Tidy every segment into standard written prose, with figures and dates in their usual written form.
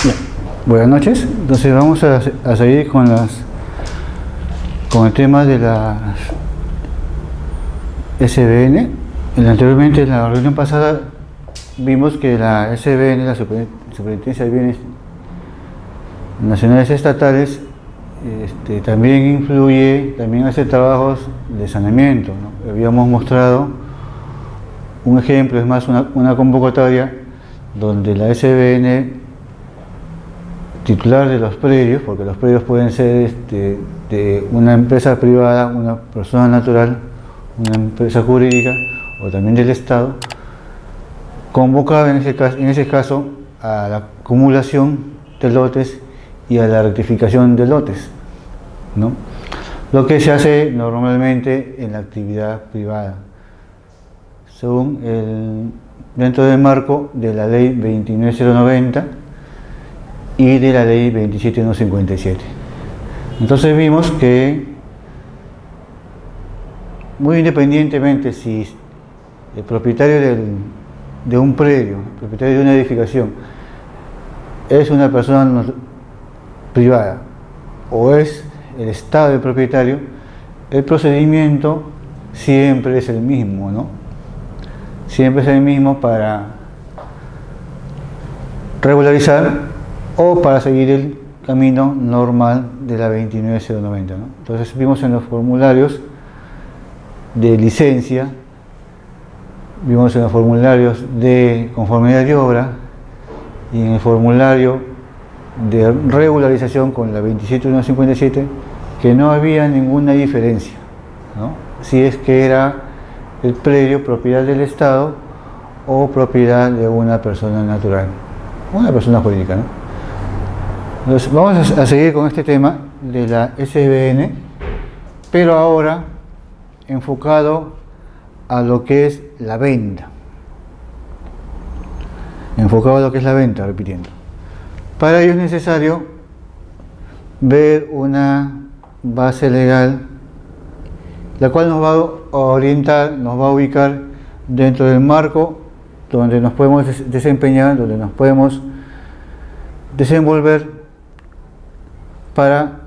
Bien. Buenas noches. Entonces vamos a seguir con el tema de las SBN. Anteriormente, en la reunión pasada, vimos que la SBN, la Superintendencia de Bienes Nacionales Estatales, también influye, también hace trabajos de saneamiento, ¿no? Habíamos mostrado un ejemplo, es más, una convocatoria donde la SBN titular de los predios, porque los predios pueden ser de una empresa privada, una persona natural, una empresa jurídica o también del Estado, convocaba en ese caso a la acumulación de lotes y a la rectificación de lotes, ¿no? Lo que se hace normalmente en la actividad privada, según dentro del marco de la ley 29090 y de la ley 27157. Entonces vimos que, muy independientemente si el propietario de un predio, el propietario de una edificación, es una persona privada o es el Estado el propietario, el procedimiento siempre es el mismo, ¿no? Siempre es el mismo para regularizar o para seguir el camino normal de la 29090, ¿no? Entonces vimos en los formularios de licencia, vimos en los formularios de conformidad de obra y en el formulario de regularización con la 27157 que no había ninguna diferencia, ¿no? Si es que era el predio propiedad del Estado o propiedad de una persona natural, una persona jurídica, ¿no? Entonces, vamos a seguir con este tema de la SBN, pero ahora enfocado a lo que es la venta. Enfocado a lo que es la venta, repitiendo. Para ello es necesario ver una base legal, la cual nos va a orientar, nos va a ubicar dentro del marco donde nos podemos desempeñar, donde nos podemos desenvolver para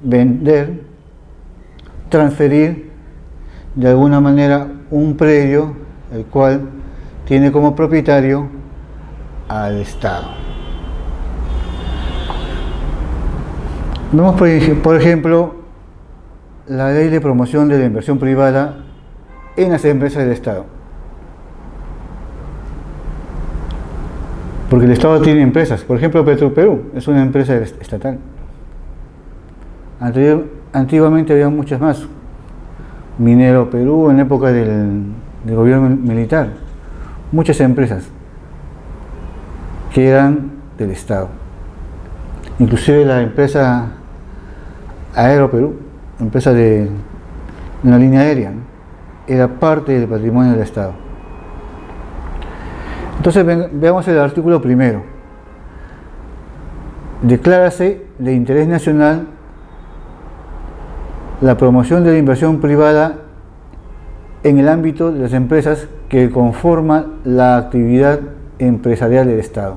vender, transferir de alguna manera un predio el cual tiene como propietario al Estado. Vemos por ejemplo la ley de promoción de la inversión privada en las empresas del Estado, porque el Estado tiene empresas. Por ejemplo, Petroperú es una empresa estatal. Antiguamente había muchas más. Minero Perú en época del gobierno militar, muchas empresas que eran del Estado. Inclusive la empresa Aeroperú, empresa de una línea aérea, ¿no?, era parte del patrimonio del Estado. Entonces veamos el artículo primero. Declárase de interés nacional la promoción de la inversión privada en el ámbito de las empresas que conforman la actividad empresarial del Estado.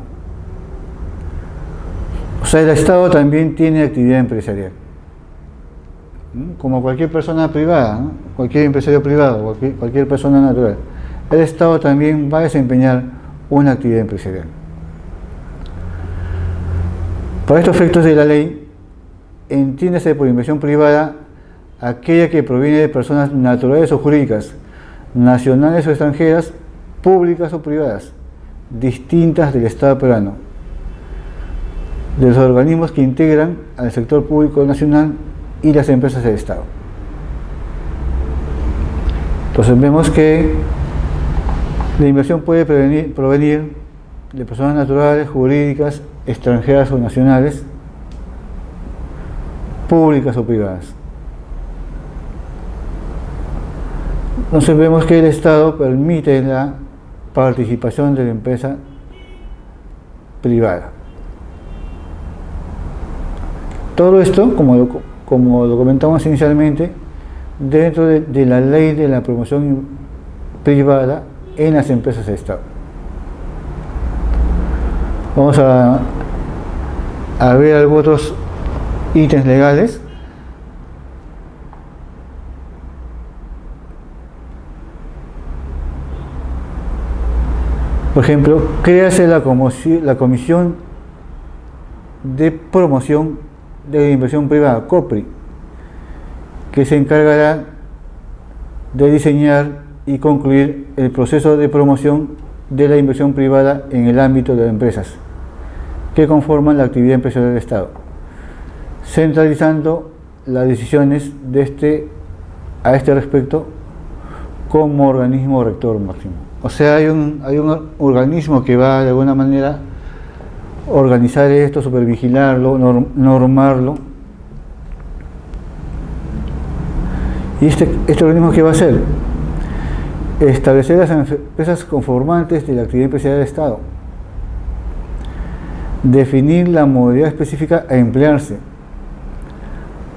O sea, el Estado también tiene actividad empresarial, ¿no?, como cualquier persona privada, ¿no?, cualquier empresario privado, cualquier persona natural. El Estado también va a desempeñar una actividad empresarial. Para estos efectos de la ley, entiéndase por inversión privada aquella que proviene de personas naturales o jurídicas, nacionales o extranjeras, públicas o privadas, distintas del Estado peruano, de los organismos que integran al sector público nacional y las empresas del Estado. Entonces vemos que la inversión puede provenir de personas naturales, jurídicas, extranjeras o nacionales, públicas o privadas. Entonces vemos que el Estado permite la participación de la empresa privada. Todo esto, como lo comentamos inicialmente, dentro de la ley de la promoción privada en las empresas de Estado. Vamos a a ver algunos otros ítems legales. Por ejemplo, créase la Comisión de Promoción de la Inversión Privada, COPRI, que se encargará de diseñar y concluir el proceso de promoción de la inversión privada en el ámbito de las empresas que conforman la actividad empresarial del Estado, centralizando las decisiones a este respecto como organismo rector máximo. O sea, hay un organismo que va de alguna manera a organizar esto, supervigilarlo, normarlo. ¿Y este organismo qué va a hacer? Establecer las empresas conformantes de la actividad empresarial del Estado, definir la modalidad específica a emplearse,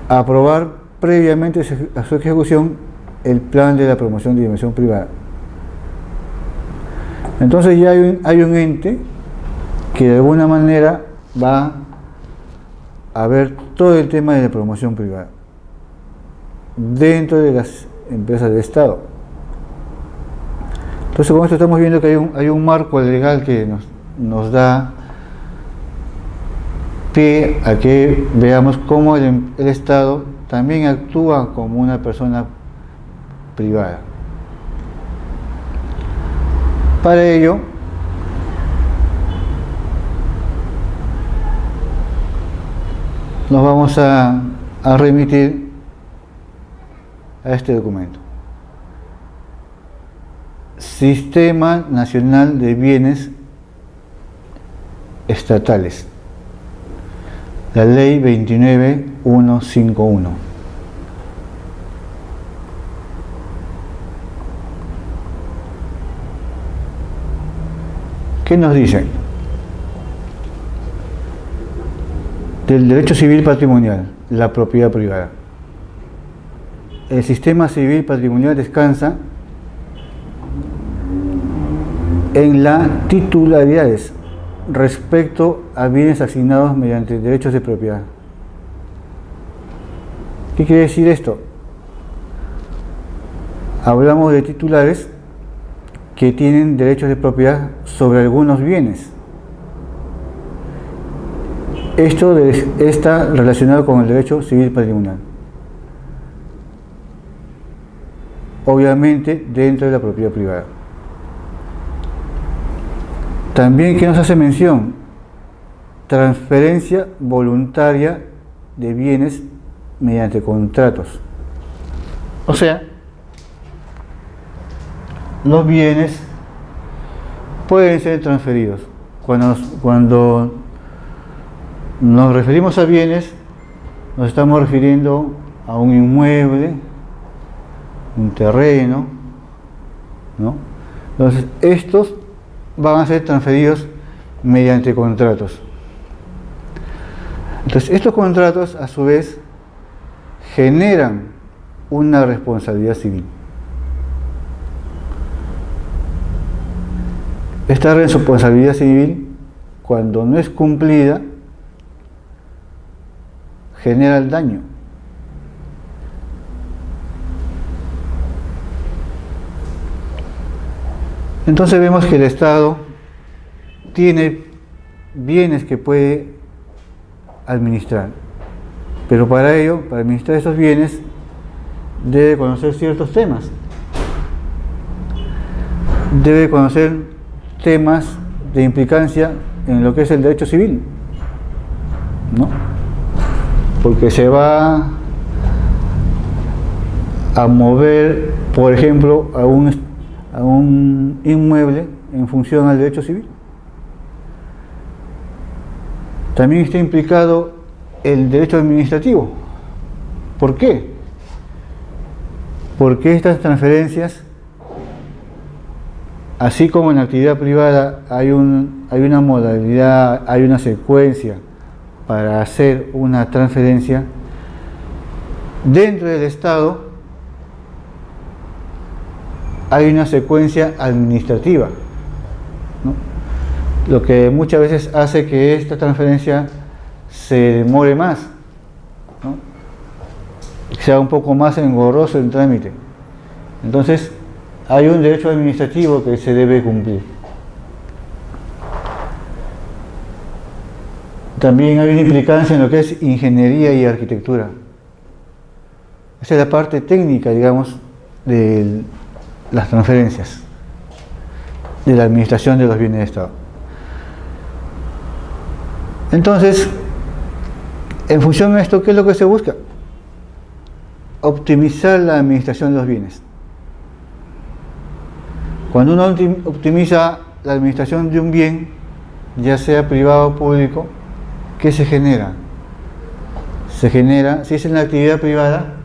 aprobar previamente a su ejecución el plan de la promoción de la inversión privada. Entonces ya hay un ente que de alguna manera va a ver todo el tema de la promoción privada dentro de las empresas del Estado. Entonces con esto estamos viendo que hay un marco legal que nos da pie a que veamos cómo el Estado también actúa como una persona privada. Para ello, nos vamos a remitir a este documento. Sistema Nacional de Bienes Estatales. La Ley 29151. ¿Qué nos dice? Del derecho civil patrimonial, la propiedad privada. El sistema civil patrimonial descansa en las titularidades respecto a bienes asignados mediante derechos de propiedad. ¿Qué quiere decir esto? Hablamos de titulares que tienen derechos de propiedad sobre algunos bienes. Esto está relacionado con el derecho civil patrimonial. Obviamente dentro de la propiedad privada. También, ¿qué nos hace mención? Transferencia voluntaria de bienes mediante contratos. O sea, los bienes pueden ser transferidos. Cuando nos referimos a bienes, nos estamos refiriendo a un inmueble, un terreno, ¿no? Entonces, estos van a ser transferidos mediante contratos. Entonces, estos contratos, a su vez, generan una responsabilidad civil. Esta responsabilidad civil, cuando no es cumplida, genera el daño. Entonces vemos que el Estado tiene bienes que puede administrar, pero para ello, para administrar esos bienes, debe conocer ciertos temas. Debe conocer temas de implicancia en lo que es el derecho civil, ¿no? Porque se va a mover, por ejemplo, a un inmueble en función al derecho civil. También está implicado el derecho administrativo. ¿Por qué? Porque estas transferencias, así como en la actividad privada hay una modalidad, hay una secuencia para hacer una transferencia, dentro del Estado hay una secuencia administrativa, ¿no? Lo que muchas veces hace que esta transferencia se demore más, ¿no? Sea un poco más engorroso el trámite. Entonces, hay un derecho administrativo que se debe cumplir. También hay una implicancia en lo que es ingeniería y arquitectura. Esa es la parte técnica, digamos, de las transferencias, de la administración de los bienes de Estado. Entonces, en función de esto, ¿qué es lo que se busca? Optimizar la administración de los bienes. Cuando uno optimiza la administración de un bien, ya sea privado o público, ¿qué se genera? Se genera, si es en la actividad privada,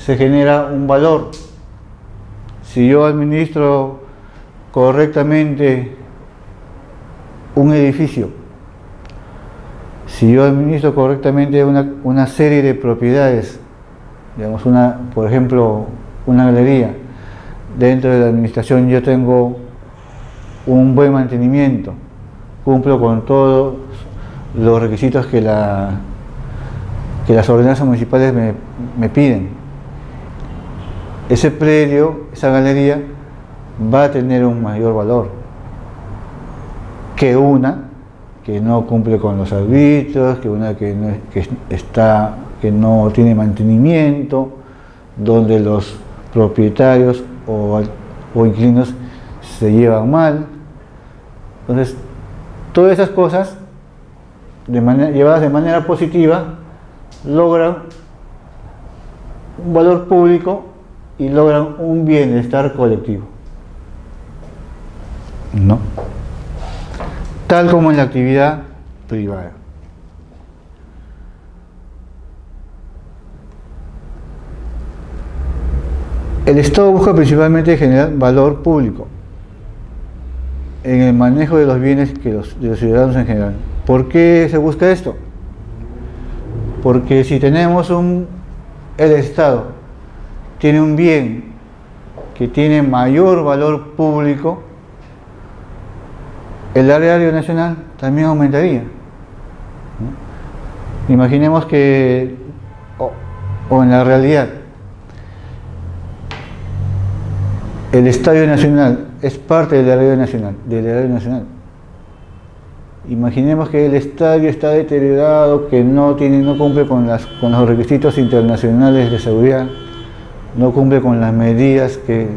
se genera un valor. Si yo administro correctamente un edificio, si yo administro correctamente una serie de propiedades, digamos por ejemplo, una galería, dentro de la administración yo tengo un buen mantenimiento, cumplo con todos los requisitos que las ordenanzas municipales me piden. Ese predio, esa galería, va a tener un mayor valor que una que no cumple con los arbitrios, que una que no tiene mantenimiento, donde los propietarios o inquilinos se llevan mal. Entonces, todas esas cosas, llevadas de manera positiva, logran un valor público y logran un bienestar colectivo, ¿no? Tal como en la actividad privada. El Estado busca principalmente generar valor público en el manejo de los bienes de los ciudadanos en general. ¿Por qué se busca esto? Porque si tenemos el Estado tiene un bien que tiene mayor valor público, el erario nacional también aumentaría, ¿no? Imaginemos que, o en la realidad, el Estadio Nacional es parte del erario nacional. Imaginemos que el estadio está deteriorado, que no cumple con los requisitos internacionales de seguridad, no cumple con las medidas que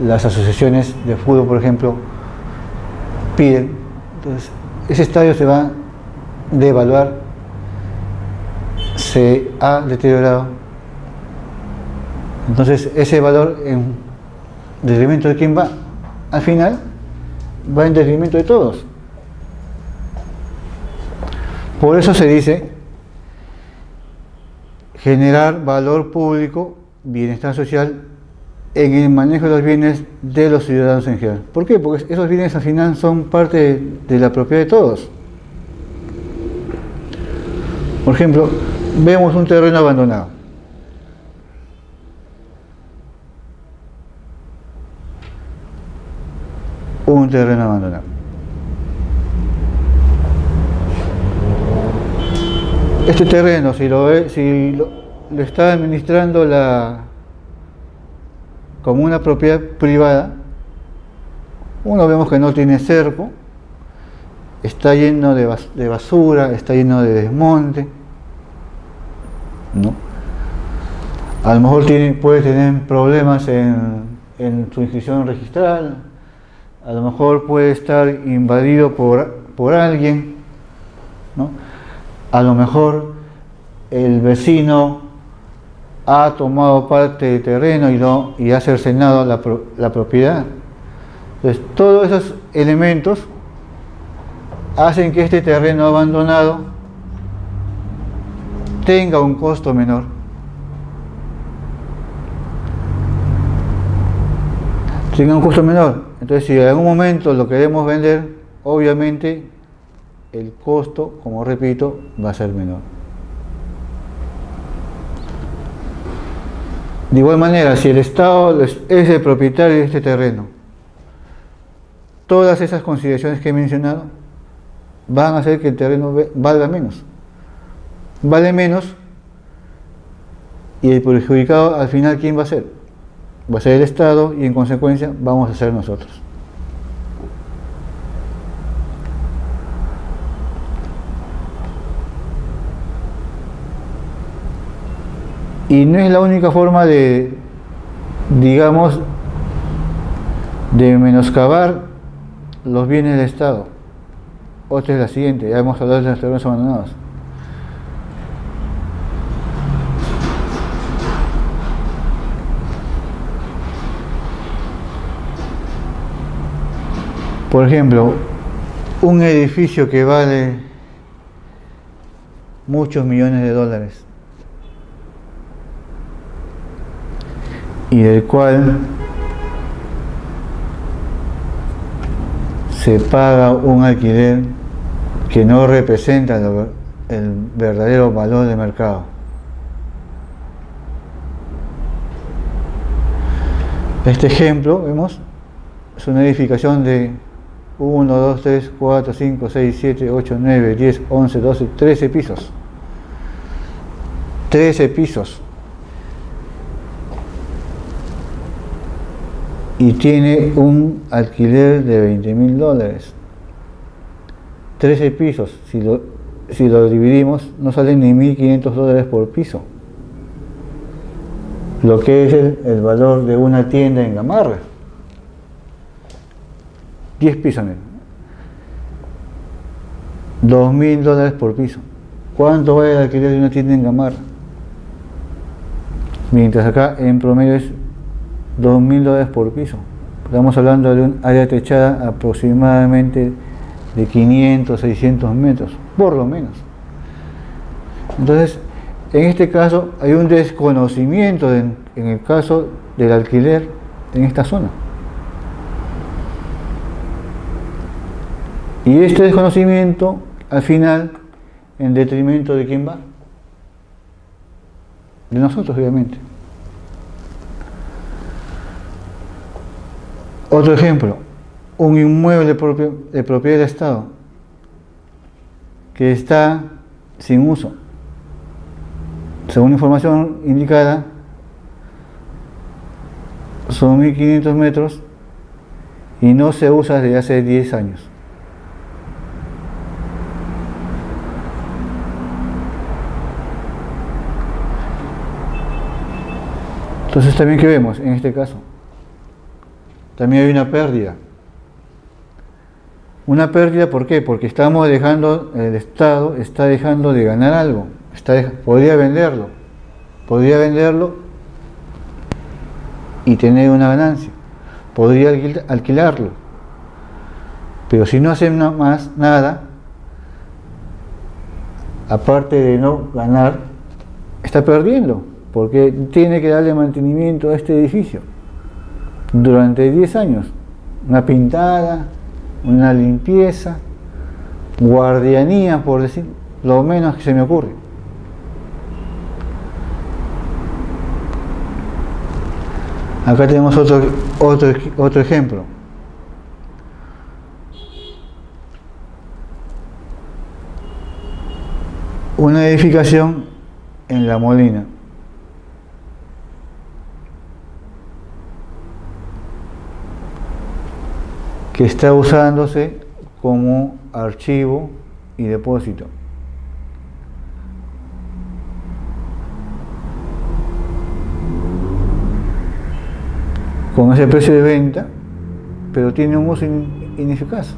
las asociaciones de fútbol, por ejemplo, piden. Entonces, ese estadio se va a devaluar, se ha deteriorado. Entonces, ese valor en detrimento de quién va, al final va en detrimento de todos. Por eso se dice generar valor público, bienestar social en el manejo de los bienes de los ciudadanos en general. ¿Por qué? Porque esos bienes al final son parte de la propiedad de todos. Por ejemplo, vemos un terreno abandonado. Un terreno abandonado. Este terreno, si lo está administrando como una propiedad privada, vemos que no tiene cerco, está lleno de basura, está lleno de desmonte, ¿no? A lo mejor puede tener problemas en su inscripción registral, a lo mejor puede estar invadido por alguien, ¿no? A lo mejor el vecino ha tomado parte del terreno y ha cercenado la propiedad. Entonces, todos esos elementos hacen que este terreno abandonado tenga un costo menor. Entonces, si en algún momento lo queremos vender, obviamente el costo, como repito, va a ser menor. De igual manera, si el Estado es el propietario de este terreno, todas esas consideraciones que he mencionado van a hacer que el terreno valga menos. Vale menos, y el perjudicado al final, ¿quién va a ser? Va a ser el Estado, y en consecuencia vamos a ser nosotros. Y no es la única forma de, digamos, de menoscabar los bienes del Estado. Otra es la siguiente, ya hemos hablado de los terrenos abandonados. Por ejemplo, un edificio que vale muchos millones de dólares y del cual se paga un alquiler que no representa el verdadero valor de mercado. Este ejemplo, vemos, es una edificación de 1, 2, 3, 4, 5, 6, 7, 8, 9, 10, 11, 12, 13 pisos. 13 pisos. Y tiene un alquiler de $20.000. 13 pisos, si lo dividimos, no salen ni $1.500 por piso. Lo que es el valor de una tienda en Gamarra. 10 pisos, $2.000 por piso. ¿Cuánto vale el alquiler de una tienda en Gamarra? Mientras acá en promedio es $2.000 por piso. Estamos hablando de un área techada aproximadamente de 500, 600 metros, por lo menos. Entonces, en este caso hay un desconocimiento en el caso del alquiler en esta zona. Y este desconocimiento, al final, en detrimento de quién va? De nosotros, obviamente. Otro ejemplo, un inmueble de propiedad del Estado que está sin uso. Según información indicada, son 1.500 metros y no se usa desde hace 10 años. Entonces, también, ¿qué vemos en este caso? También hay una pérdida. Una pérdida, ¿por qué? Porque estamos dejando, el Estado está dejando de ganar algo. Podría venderlo y tener una ganancia. Podría alquilarlo. Pero si no hace nada, aparte de no ganar, está perdiendo, porque tiene que darle mantenimiento a este edificio durante 10 años. Una pintada, una limpieza, guardianía, por decir, lo menos que se me ocurre. Acá tenemos otro ejemplo. Una edificación en La Molina. Que está usándose como archivo y depósito. Con ese precio de venta, pero tiene un uso ineficaz.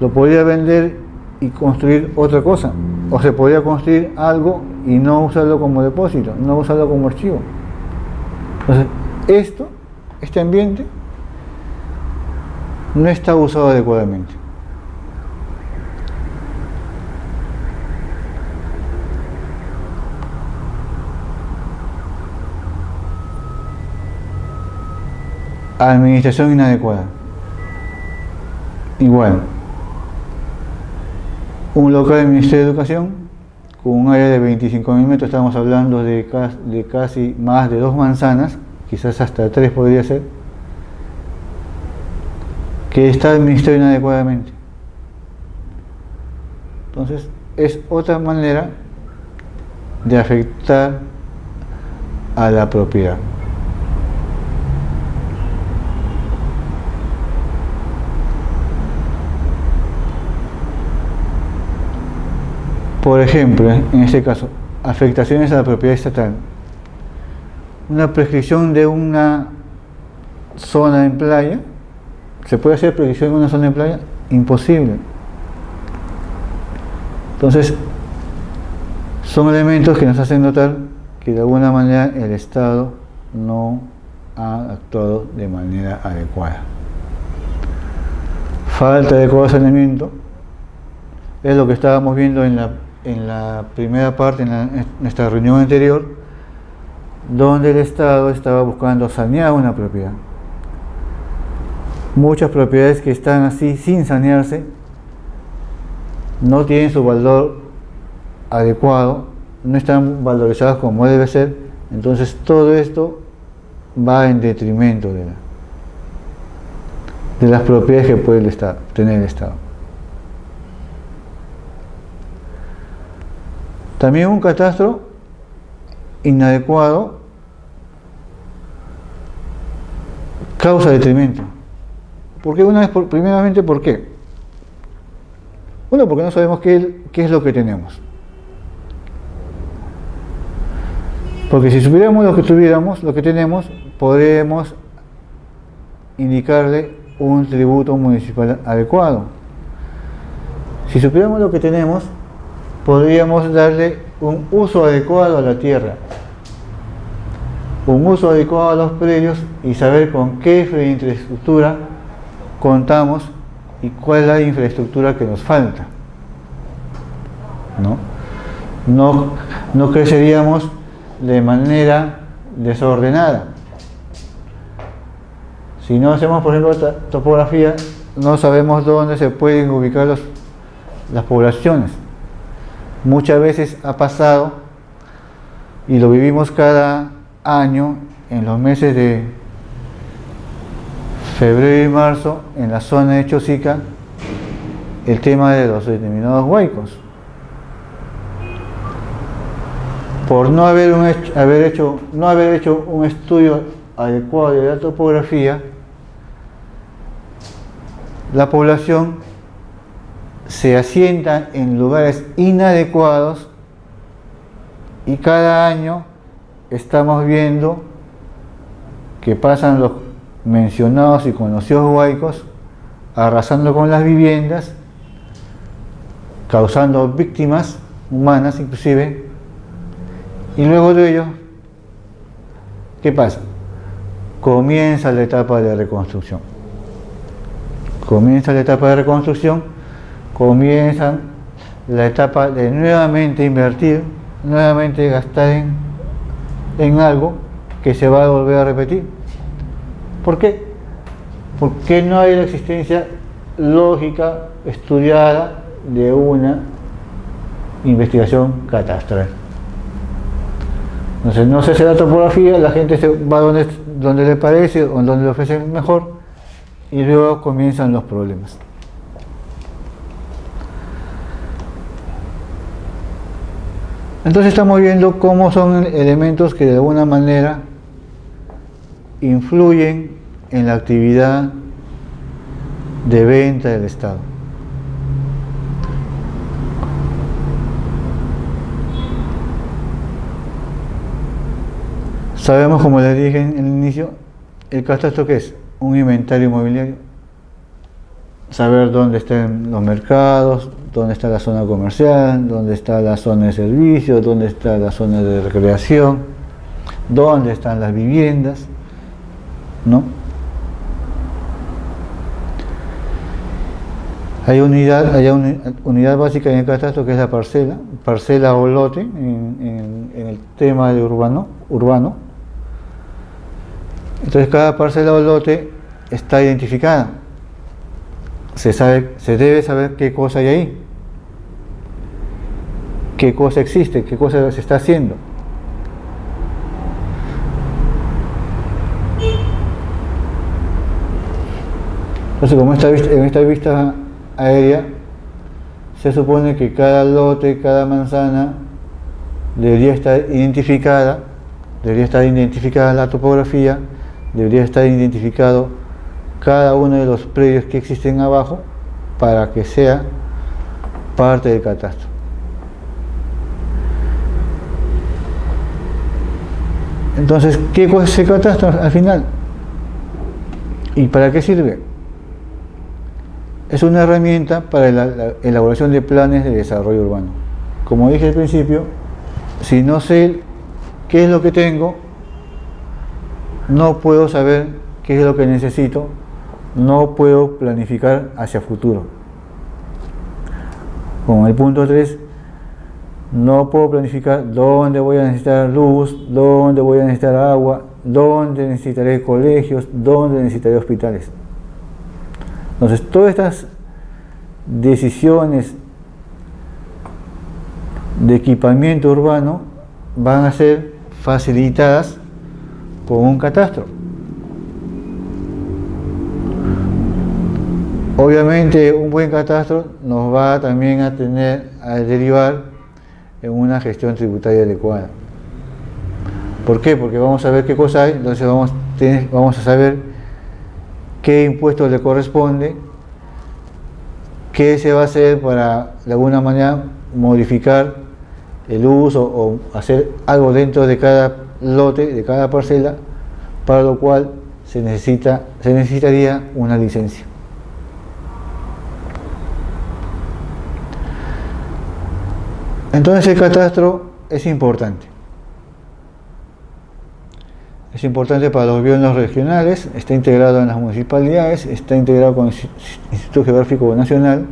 Lo podría vender y construir otra cosa, o se podría construir algo y no usarlo como depósito, no usarlo como archivo. Entonces, este ambiente no está usado adecuadamente. Administración inadecuada. Igual, un local del Ministerio de Educación con un área de 25.000 metros, estamos hablando de casi más de 2 manzanas, quizás hasta 3 podría ser, que está administrado inadecuadamente. Entonces, es otra manera de afectar a la propiedad. Por ejemplo, en este caso, afectaciones a la propiedad estatal. Una prescripción de una zona en playa. ¿Se puede hacer prescripción en una zona en playa? Imposible. Entonces, son elementos que nos hacen notar que de alguna manera el Estado no ha actuado de manera adecuada. Falta de corazonamiento es lo que estábamos viendo en la primera parte, en nuestra reunión anterior, donde el Estado estaba buscando sanear una propiedad. Muchas propiedades que están así sin sanearse no tienen su valor adecuado, no están valorizadas como debe ser, entonces todo esto va en detrimento de las propiedades que puede tener el Estado. También un catastro inadecuado causa detrimento. ¿Por qué? Primeramente, ¿por qué? Uno, porque no sabemos qué es lo que tenemos. Porque si supiéramos lo que tenemos, podríamos indicarle un tributo municipal adecuado. Si supiéramos lo que tenemos, podríamos darle un uso adecuado a la tierra, un uso adecuado a los predios y saber con qué infraestructura contamos y cuál es la infraestructura que nos falta. No creceríamos de manera desordenada. Si no hacemos, por ejemplo, topografía, no sabemos dónde se pueden ubicar las poblaciones. Muchas veces ha pasado, y lo vivimos cada año en los meses de febrero y marzo, en la zona de Chosica, el tema de los denominados huaicos. Por no haber hecho un estudio adecuado de la topografía, la población se asienta en lugares inadecuados y cada año estamos viendo que pasan los mencionados y conocidos huaicos arrasando con las viviendas, causando víctimas humanas inclusive, y luego de ello, ¿qué pasa? Comienza la etapa de reconstrucción. Comienza la etapa de nuevamente invertir, nuevamente gastar en algo que se va a volver a repetir. ¿Por qué? Porque no hay la existencia lógica, estudiada de una investigación catastral. Entonces no se hace la topografía, la gente se va donde le parece o donde le ofrecen mejor y luego comienzan los problemas. Entonces estamos viendo cómo son elementos que de alguna manera influyen en la actividad de venta del Estado. Sabemos, como les dije en el inicio, el catastro ¿qué es? Un inventario inmobiliario. Saber dónde están los mercados, dónde está la zona comercial, dónde está la zona de servicios, dónde está la zona de recreación, dónde están las viviendas, ¿no? Hay una unidad básica en el catastro que es la parcela o lote en el tema de urbano. Entonces cada parcela o lote está identificada. Se debe saber qué cosa hay ahí, qué cosa existe, qué cosa se está haciendo. Entonces, como en esta vista aérea se supone que cada lote, cada manzana debería estar identificada la topografía, debería estar identificado cada uno de los predios que existen abajo para que sea parte del catastro. Entonces, ¿qué es ese catastro al final? ¿Y para qué sirve? Es una herramienta para la elaboración de planes de desarrollo urbano. Como dije al principio, si no sé qué es lo que tengo, no puedo saber qué es lo que necesito, no puedo planificar hacia futuro. Con el punto 3, no puedo planificar dónde voy a necesitar luz, dónde voy a necesitar agua, dónde necesitaré colegios, dónde necesitaré hospitales. Entonces, todas estas decisiones de equipamiento urbano van a ser facilitadas con un catastro. Obviamente, un buen catastro nos va también a derivar en una gestión tributaria adecuada. ¿Por qué? Porque vamos a ver qué cosa hay, entonces vamos a saber qué impuestos le corresponde, qué se va a hacer para de alguna manera modificar el uso o hacer algo dentro de cada lote, de cada parcela, para lo cual se necesitaría una licencia. Entonces el catastro es importante. Es importante para los gobiernos regionales, está integrado en las municipalidades, está integrado con el Instituto Geográfico Nacional,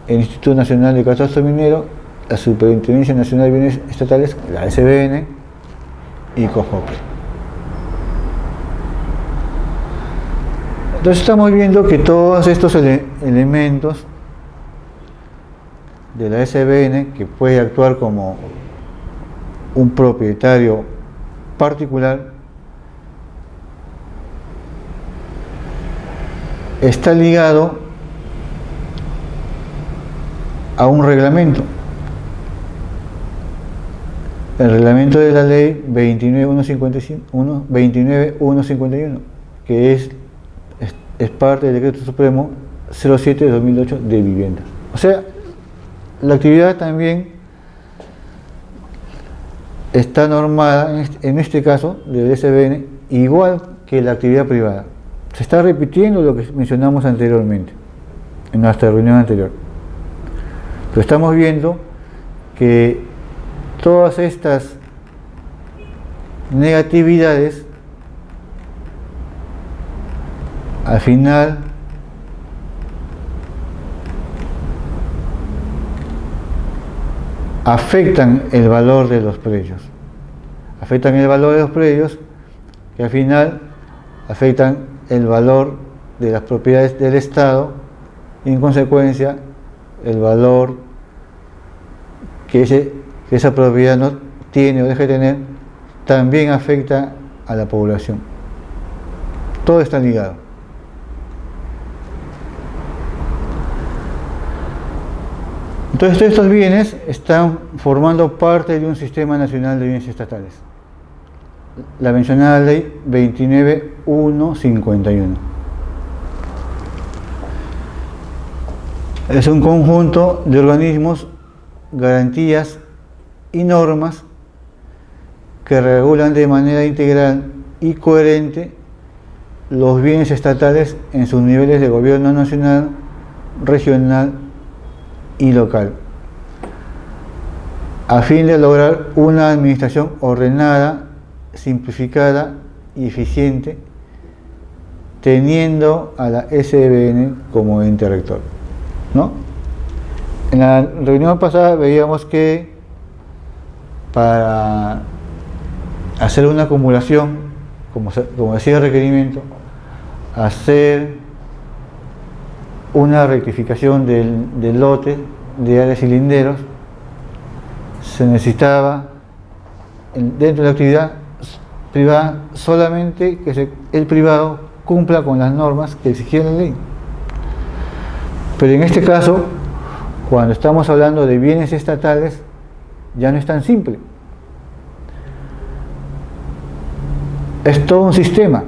el Instituto Nacional de Catastro Minero, la Superintendencia Nacional de Bienes Estatales, la SBN y COJOPRE. Entonces estamos viendo que todos estos elementos de la SBN, que puede actuar como un propietario particular, está ligado a un reglamento, el reglamento de la ley 29151, que es parte del decreto supremo 07 de 2008 de vivienda. O sea, la actividad también está normada, en este caso del SBN, igual que la actividad privada. Se está repitiendo lo que mencionamos anteriormente, en nuestra reunión anterior. Pero estamos viendo que todas estas negatividades, al final, afectan el valor de los predios. Afectan el valor de los predios, que al final afectan el valor de las propiedades del Estado y en consecuencia el valor que esa propiedad no tiene o deja de tener también afecta a la población. Todo está ligado. Entonces, todos estos bienes están formando parte de un sistema nacional de bienes estatales, la mencionada ley 29151. Es un conjunto de organismos, garantías y normas que regulan de manera integral y coherente los bienes estatales en sus niveles de gobierno nacional, regional y local, a fin de lograr una administración ordenada, simplificada y eficiente, teniendo a la SBN como ente rector, ¿no? En la reunión pasada veíamos que para hacer una acumulación, como decía el requerimiento, hacer una rectificación del lote de áreas y linderos, se necesitaba dentro de la actividad privada solamente que el privado cumpla con las normas que exigía la ley. Pero en este caso, Cuando estamos hablando de bienes estatales, ya no es tan simple. Es todo un sistema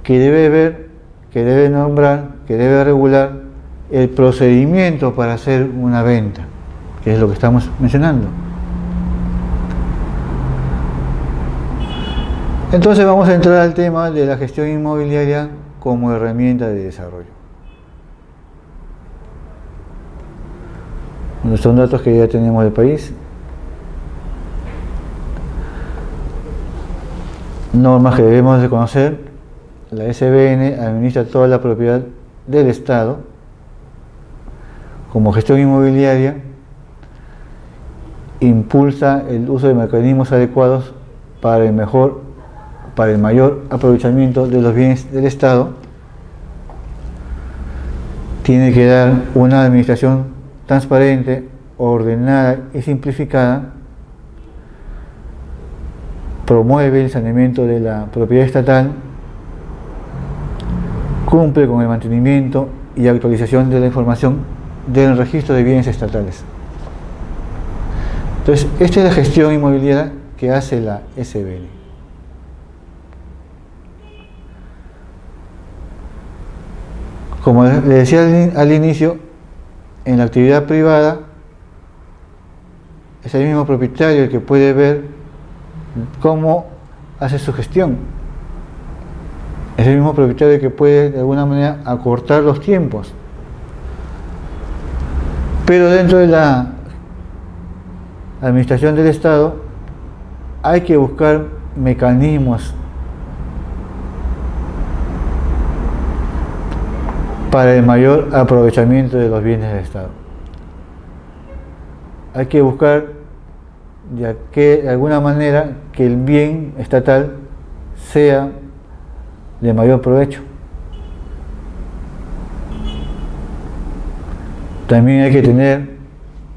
que debe ver, que debe nombrar, que debe regular el procedimiento para hacer una venta, que es lo que estamos mencionando. Entonces vamos a entrar al tema de la gestión inmobiliaria como herramienta de desarrollo. Bueno, son datos que ya tenemos del país. Normas que debemos de conocer. La SBN administra toda la propiedad del Estado como gestión inmobiliaria, impulsa el uso de mecanismos adecuados para el mayor aprovechamiento de los bienes del Estado. Tiene que dar una administración transparente, ordenada y simplificada. Promueve el saneamiento de la propiedad estatal. Cumple con el mantenimiento y actualización de la información del registro de bienes estatales. Entonces, esta es la gestión inmobiliaria que hace la SBN. Como le decía al inicio, en la actividad privada es el mismo propietario el que puede ver cómo hace su gestión. Es el mismo propietario el que puede de alguna manera acortar los tiempos. Pero dentro de la administración del Estado hay que buscar mecanismos para el mayor aprovechamiento de los bienes del Estado. Hay que buscar de alguna manera que el bien estatal sea de mayor provecho. También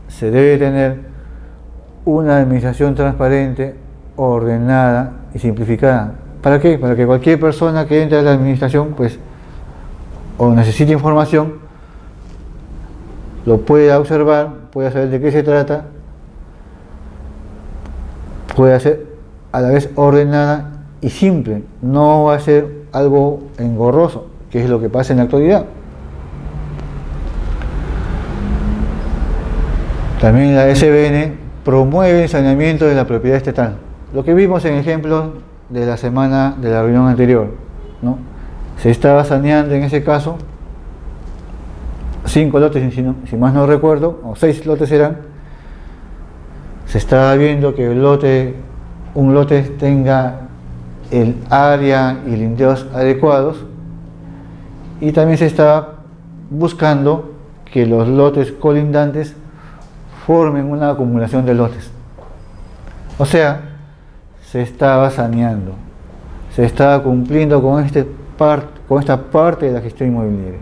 se debe tener una administración transparente, ordenada y simplificada. ¿Para qué? Para que cualquier persona que entre a la administración, pues, o necesite información, lo pueda observar, pueda saber de qué se trata, pueda ser a la vez ordenada y simple. No va a ser algo engorroso, que es lo que pasa en la actualidad. También la SBN promueve el saneamiento de la propiedad estatal. Lo que vimos en ejemplo de la semana de la reunión anterior, ¿no? Se estaba saneando en ese caso 5 lotes, si más no recuerdo, o 6 lotes eran. Se estaba viendo que un lote tenga el área y lindeos adecuados, y también se estaba buscando que los lotes colindantes formen una acumulación de lotes. O sea, se estaba saneando, se estaba cumpliendo con esta parte de la gestión inmobiliaria.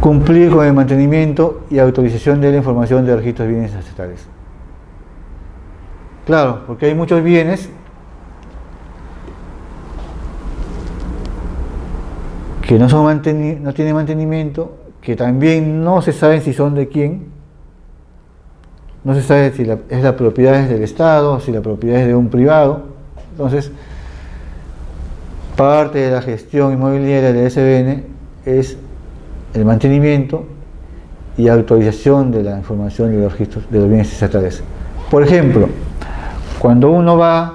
Cumplir con el mantenimiento y actualización de la información de registros de bienes estatales. Claro, porque hay muchos bienes que no tienen mantenimiento, que también no se sabe si son de quién, no se sabe si es la propiedad del Estado, si la propiedad es de un privado. Entonces, parte de la gestión inmobiliaria de SBN es el mantenimiento y actualización de la información de los registros de los bienes estatales. Por ejemplo, cuando uno va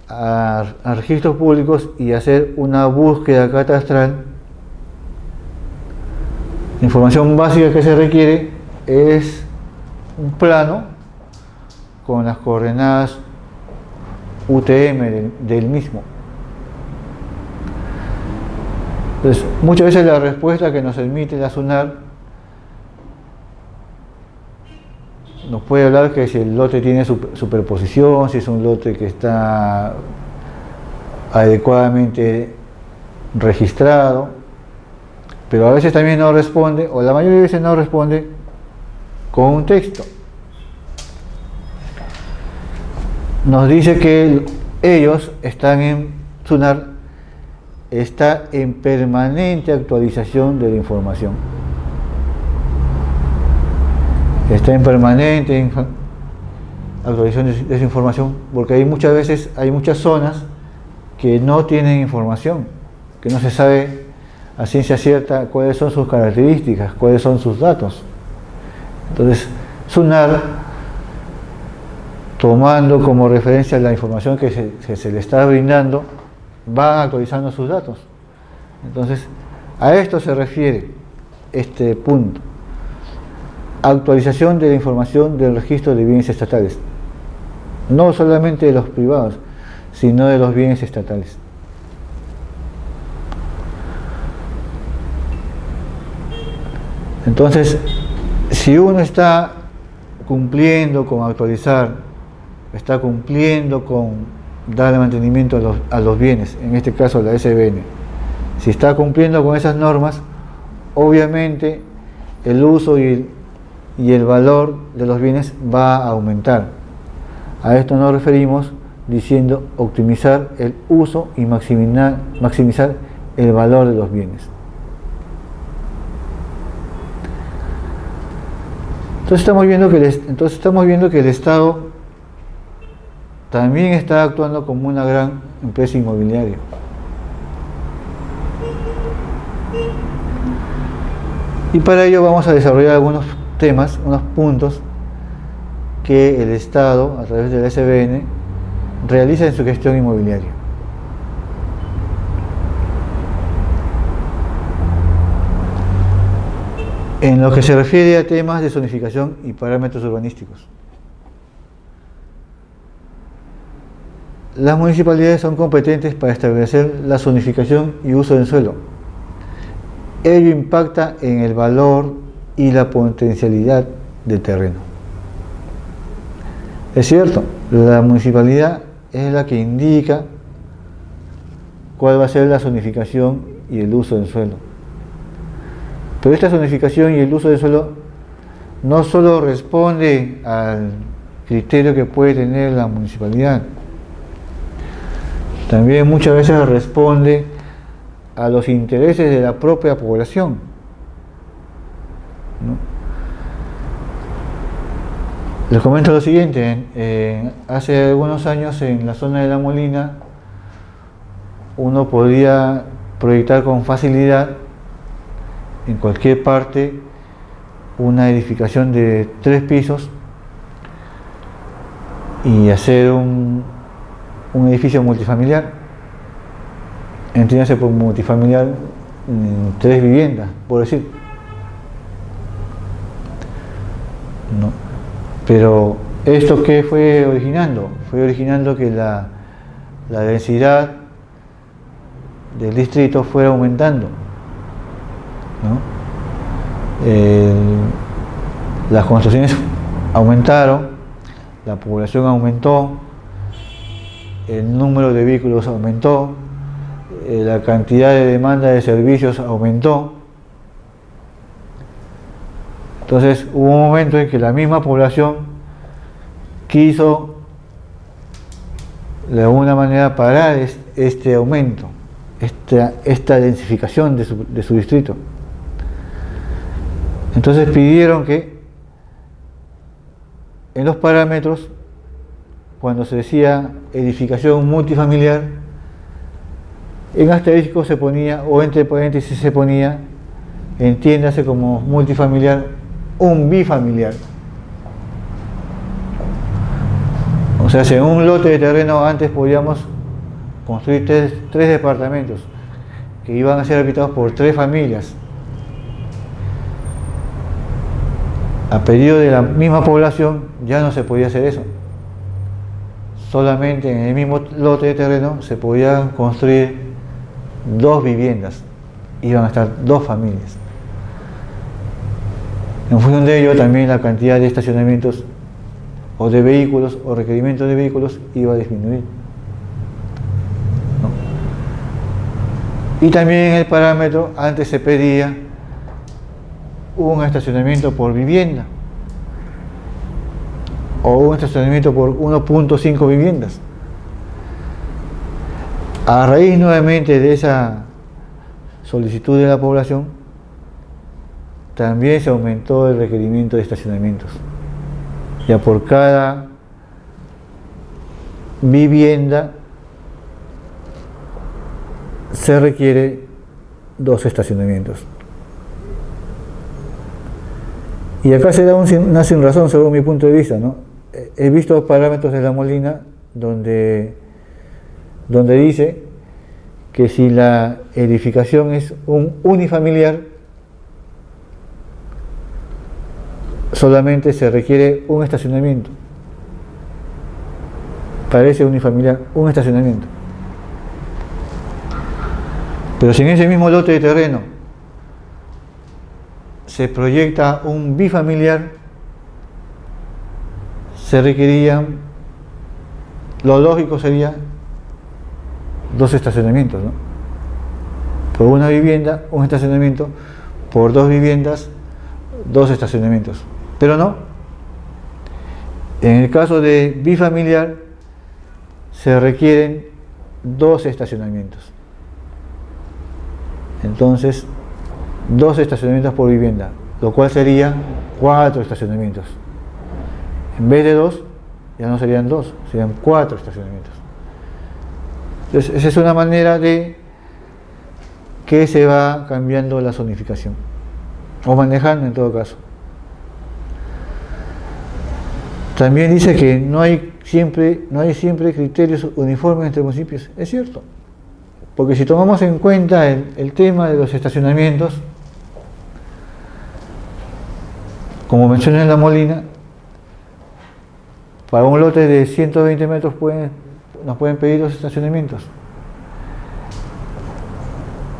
a registros públicos y hacer una búsqueda catastral, la información básica que se requiere es un plano con las coordenadas UTM del mismo. Entonces, muchas veces la respuesta que nos emite la SUNAR nos puede hablar que si el lote tiene superposición, si es un lote que está adecuadamente registrado, pero a veces también no responde, o la mayoría de veces no responde con un texto. Nos dice que ellos están en SUNAR está en permanente actualización de la información. Está en permanente actualización de esa información, porque hay muchas zonas que no tienen información, que no se sabe a ciencia cierta cuáles son sus características, cuáles son sus datos. Entonces, SUNAR, tomando como referencia la información que se le está brindando, va actualizando sus datos. Entonces, a esto se refiere este punto. Actualización de la información del registro de bienes estatales. No solamente de los privados, sino de los bienes estatales. Entonces, si uno está cumpliendo con actualizar, está cumpliendo con darle mantenimiento a los bienes, en este caso la SBN, si está cumpliendo con esas normas, obviamente el uso y el valor de los bienes va a aumentar. A esto nos referimos diciendo optimizar el uso y maximizar el valor de los bienes. Entonces estamos viendo que el Estado también está actuando como una gran empresa inmobiliaria. Y para ello vamos a desarrollar algunos temas, unos puntos que el Estado, a través de la SBN, realiza en su gestión inmobiliaria. En lo que se refiere a temas de zonificación y parámetros urbanísticos, las municipalidades son competentes para establecer la zonificación y uso del suelo. Ello impacta en el valor y la potencialidad del terreno. Es cierto, la municipalidad es la que indica cuál va a ser la zonificación y el uso del suelo. Pero esta zonificación y el uso del suelo no solo responde al criterio que puede tener la municipalidad, también muchas veces responde a los intereses de la propia población, ¿no? Les comento lo siguiente, hace algunos años en la zona de La Molina uno podía proyectar con facilidad en cualquier parte una edificación de 3 pisos y hacer un edificio multifamiliar. Entiéndase por multifamiliar 3 viviendas, por decir. ¿No? Pero ¿esto qué fue originando? Fue originando que la densidad del distrito fuera aumentando, ¿no? Las construcciones aumentaron, la población aumentó, el número de vehículos aumentó, la cantidad de demanda de servicios aumentó. Entonces hubo un momento en que la misma población quiso de alguna manera parar este aumento, esta densificación de su distrito. Entonces pidieron que en los parámetros, cuando se decía edificación multifamiliar, en asterisco se ponía, o entre paréntesis se ponía, entiéndase como multifamiliar, un bifamiliar. O sea, si en un lote de terreno antes podíamos construir tres departamentos que iban a ser habitados por 3 familias, a pedido de la misma población ya no se podía hacer eso. Solamente en el mismo lote de terreno se podían construir 2 viviendas, iban a estar 2 familias. En función de ello, también la cantidad de estacionamientos o de vehículos o requerimientos de vehículos iba a disminuir, ¿no? Y también el parámetro, antes se pedía un estacionamiento por vivienda o un estacionamiento por 1.5 viviendas. A raíz nuevamente de esa solicitud de la población, también se aumentó el requerimiento de estacionamientos. Ya por cada vivienda se requiere 2 estacionamientos. Y acá se da una sin razón según mi punto de vista, ¿no? He visto parámetros de La Molina donde dice que si la edificación es un unifamiliar, solamente se requiere un estacionamiento. Parece unifamiliar, un estacionamiento. Pero si en ese mismo lote de terreno se proyecta un bifamiliar, se requerirían, lo lógico sería 2 estacionamientos, ¿no? Por una vivienda, un estacionamiento; por 2 viviendas, 2 estacionamientos. Pero no. En el caso de bifamiliar se requieren 2 estacionamientos. Entonces, 2 estacionamientos por vivienda, lo cual sería 4 estacionamientos. En vez de 2, ya no serían 2, serían 4 estacionamientos. Entonces, esa es una manera de que se va cambiando la zonificación, o manejando en todo caso. También dice que no hay siempre criterios uniformes entre municipios. Es cierto, porque si tomamos en cuenta el tema de los estacionamientos, como mencioné en La Molina, para un lote de 120 metros nos pueden pedir 2 estacionamientos.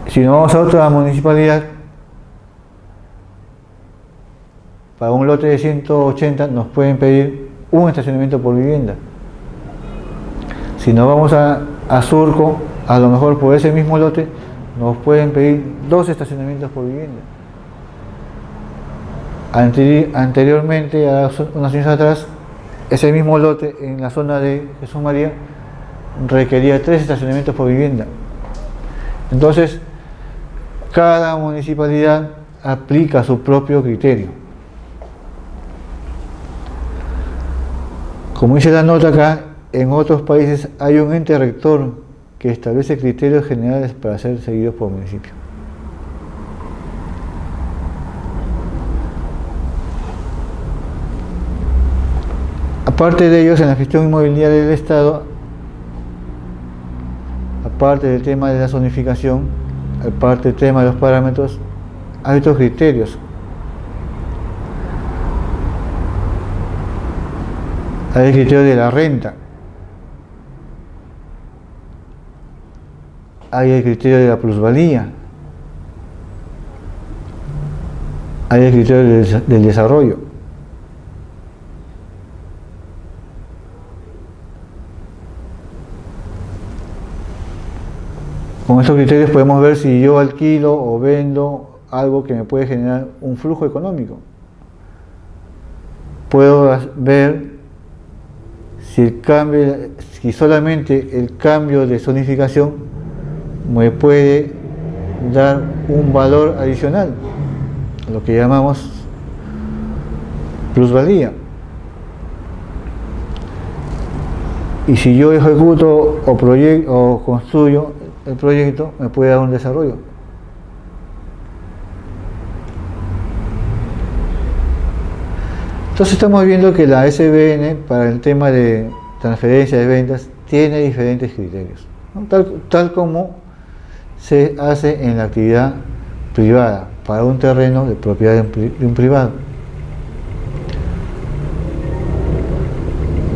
Si nos vamos a otra municipalidad, para un lote de 180 nos pueden pedir un estacionamiento por vivienda. Si nos vamos a Surco, a lo mejor por ese mismo lote nos pueden pedir 2 estacionamientos por vivienda. Anteriormente, unos años atrás, ese mismo lote en la zona de Jesús María requería 3 estacionamientos por vivienda. Entonces, cada municipalidad aplica su propio criterio. Como dice la nota acá, en otros países hay un ente rector que establece criterios generales para ser seguidos por municipio. Aparte de ellos, en la gestión inmobiliaria del Estado, aparte del tema de la zonificación, aparte del tema de los parámetros, hay otros criterios. Hay el criterio de la renta, hay el criterio de la plusvalía, hay el criterio del desarrollo. Con estos criterios podemos ver si yo alquilo o vendo algo que me puede generar un flujo económico. Puedo ver si solamente el cambio de zonificación me puede dar un valor adicional, lo que llamamos plusvalía. Y si yo ejecuto o construyo el proyecto, me puede dar un desarrollo. Entonces estamos viendo que la SBN para el tema de transferencia de ventas tiene diferentes criterios, ¿no? Tal como se hace en la actividad privada para un terreno de propiedad de un privado.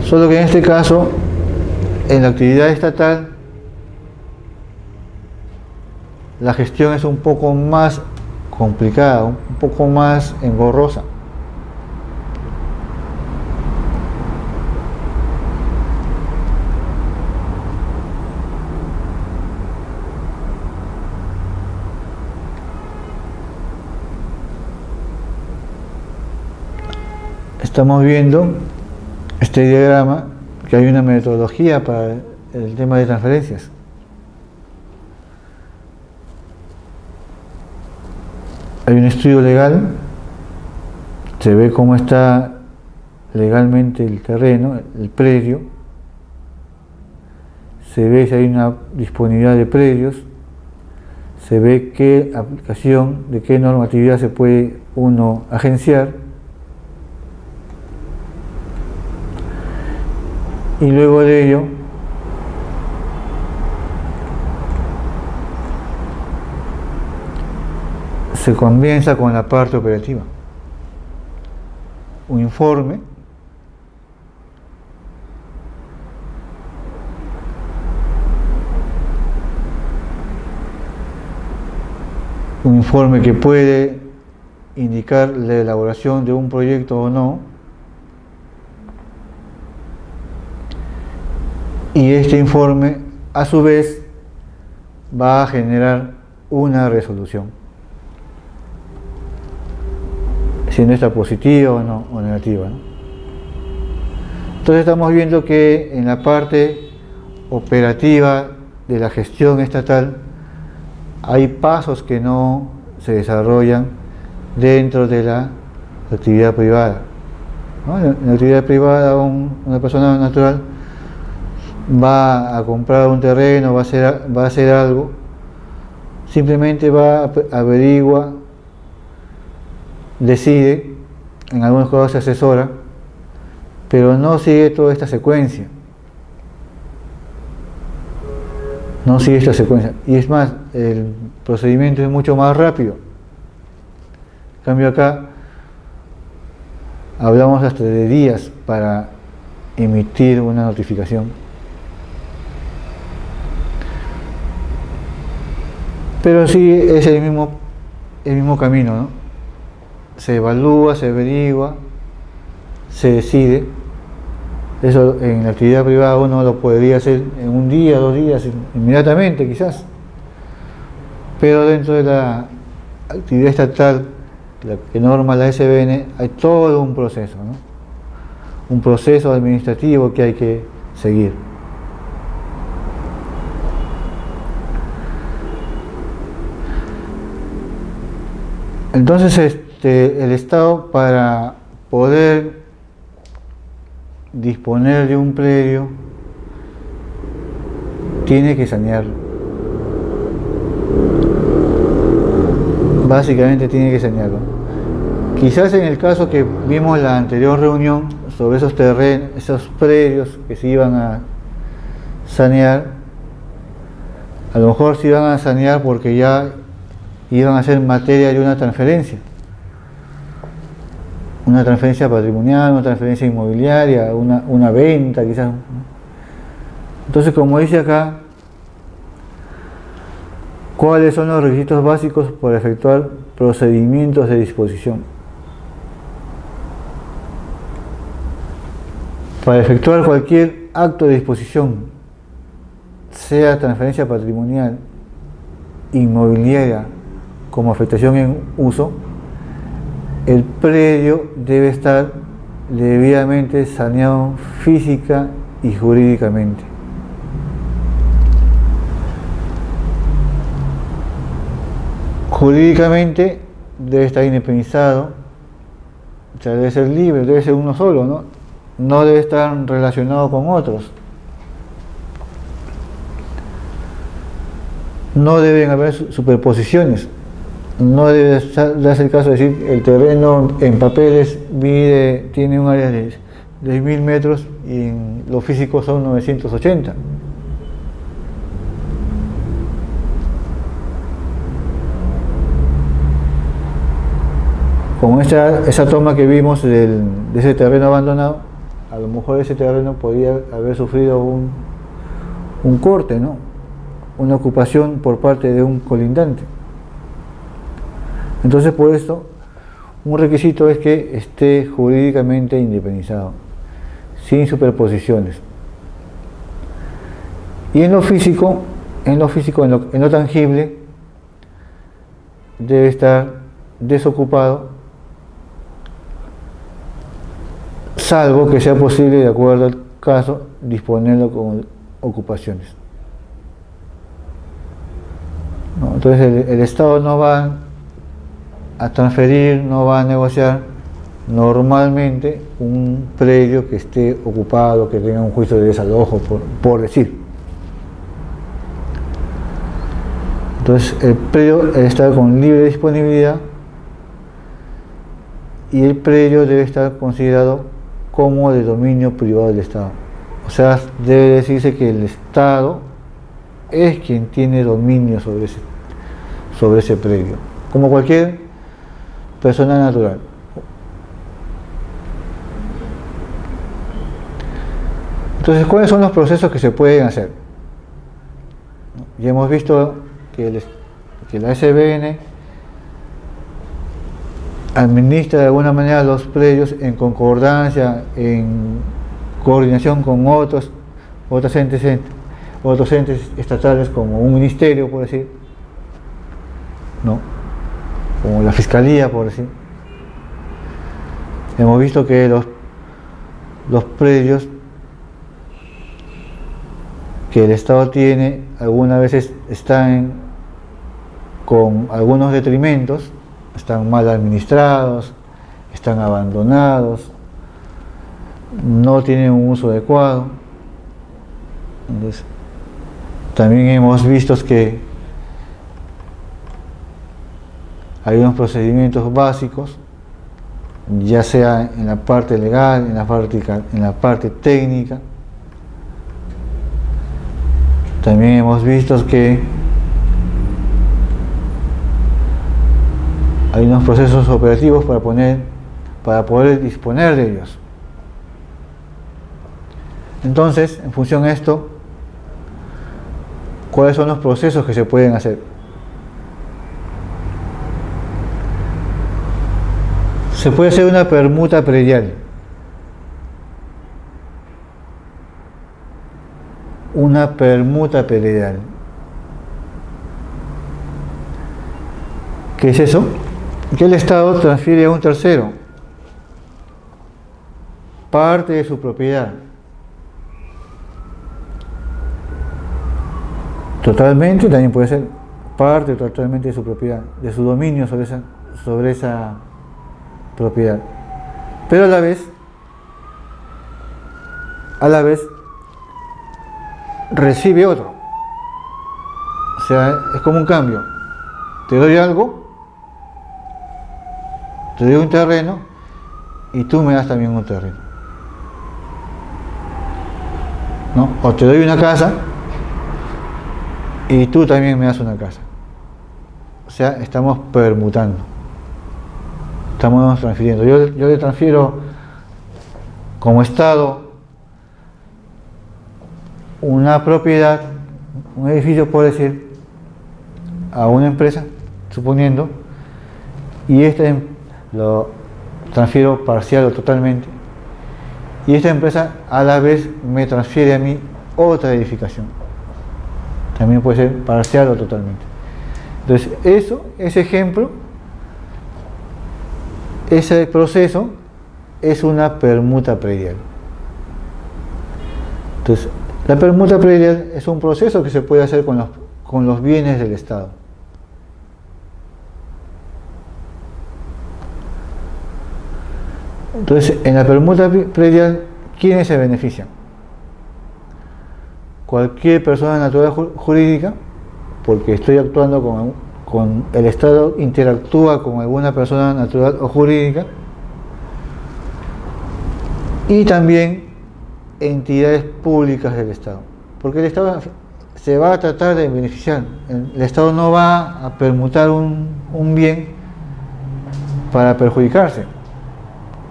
Solo que en este caso, en la actividad estatal, la gestión es un poco más complicada, un poco más engorrosa. Estamos viendo este diagrama, que hay una metodología para el tema de transferencias. Hay un estudio legal, se ve cómo está legalmente el terreno, el predio, se ve si hay una disponibilidad de predios, se ve qué aplicación, de qué normatividad se puede uno agenciar, y luego de ello se comienza con la parte operativa. Un informe que puede indicar la elaboración de un proyecto o no, y este informe a su vez va a generar una resolución, siendo esta positiva o no, o negativa, ¿no? Entonces estamos viendo que en la parte operativa de la gestión estatal hay pasos que no se desarrollan dentro de la actividad privada, ¿no? En la actividad privada una persona natural va a comprar un terreno, va a hacer algo, simplemente averigua, decide, en algunos casos se asesora, pero no sigue toda esta secuencia. No sigue esta secuencia. Y es más, el procedimiento es mucho más rápido. En cambio acá, hablamos hasta de días para emitir una notificación. Pero sí es el mismo camino, ¿no? Se evalúa, se averigua, se decide. Eso en la actividad privada uno lo podría hacer en un día, 2 días, inmediatamente quizás. Pero dentro de la actividad estatal, la que norma la SBN, hay todo un proceso, ¿no? Un proceso administrativo que hay que seguir. Entonces el Estado, para poder disponer de un predio, tiene que sanearlo. Básicamente tiene que sanearlo. Quizás en el caso que vimos en la anterior reunión sobre esos terrenos, esos predios que se iban a sanear, a lo mejor se iban a sanear porque ya iban a ser materia de una transferencia patrimonial, una transferencia inmobiliaria, una venta quizás. Entonces, como dice acá, ¿cuáles son los requisitos básicos para efectuar procedimientos de disposición? Para efectuar cualquier acto de disposición, sea transferencia patrimonial, inmobiliaria, como afectación en uso, el predio debe estar debidamente saneado física y jurídicamente. Jurídicamente debe estar independizado, o sea, debe ser libre, debe ser uno solo, ¿no? No debe estar relacionado con otros. No deben haber superposiciones. No debe darse el caso de decir el terreno en papeles tiene un área de 10.000 metros y en lo físico son 980. Con esa toma que vimos de ese terreno abandonado, a lo mejor ese terreno podría haber sufrido un corte, ¿no? Una ocupación por parte de un colindante. Entonces, por esto, un requisito es que esté jurídicamente independizado, sin superposiciones. Y en lo físico, en lo tangible, debe estar desocupado, salvo que sea posible, de acuerdo al caso, disponerlo con ocupaciones. ¿No? Entonces el Estado no va a transferir, no va a negociar normalmente un predio que esté ocupado, que tenga un juicio de desalojo, por decir. Entonces el predio debe estar con libre disponibilidad y el predio debe estar considerado como de dominio privado del Estado. O sea, debe decirse que el Estado es quien tiene dominio sobre ese predio, como cualquier persona natural. Entonces, ¿cuáles son los procesos que se pueden hacer? Ya hemos visto que la SBN administra de alguna manera los predios en concordancia, en coordinación con otros entes estatales, como un ministerio, por decir, ¿no? Como la Fiscalía, por decir. Hemos visto que los predios que el Estado tiene algunas veces están con algunos detrimentos, están mal administrados, están abandonados, no tienen un uso adecuado. Entonces, también hemos visto que hay unos procedimientos básicos, ya sea en la parte legal, en la parte técnica. También hemos visto que hay unos procesos operativos para poder disponer de ellos. Entonces, en función de esto, ¿cuáles son los procesos que se pueden hacer? Se puede hacer una permuta predial. Una permuta predial. ¿Qué es eso? Que el Estado transfiere a un tercero parte de su propiedad, totalmente, también puede ser parte totalmente de su propiedad, de su dominio sobre esa propiedad, pero a la vez recibe otro. O sea, es como un cambio. Te doy algo, te doy un terreno y tú me das también un terreno, ¿no? O te doy una casa y tú también me das una casa. O sea, estamos permutando, estamos transfiriendo. Yo le transfiero como Estado una propiedad, un edificio, por decir, a una empresa, suponiendo, y lo transfiero parcial o totalmente, y esta empresa a la vez me transfiere a mí otra edificación, también puede ser parcial o totalmente. Entonces ese ejemplo, ese proceso es una permuta predial. Entonces la permuta predial es un proceso que se puede hacer con los bienes del Estado. Entonces, en la permuta predial, ¿quiénes se benefician? Cualquier persona natural jurídica, porque estoy actuando con el Estado, interactúa con alguna persona natural o jurídica, y también entidades públicas del Estado, porque el Estado se va a tratar de beneficiar. El Estado no va a permutar un bien para perjudicarse,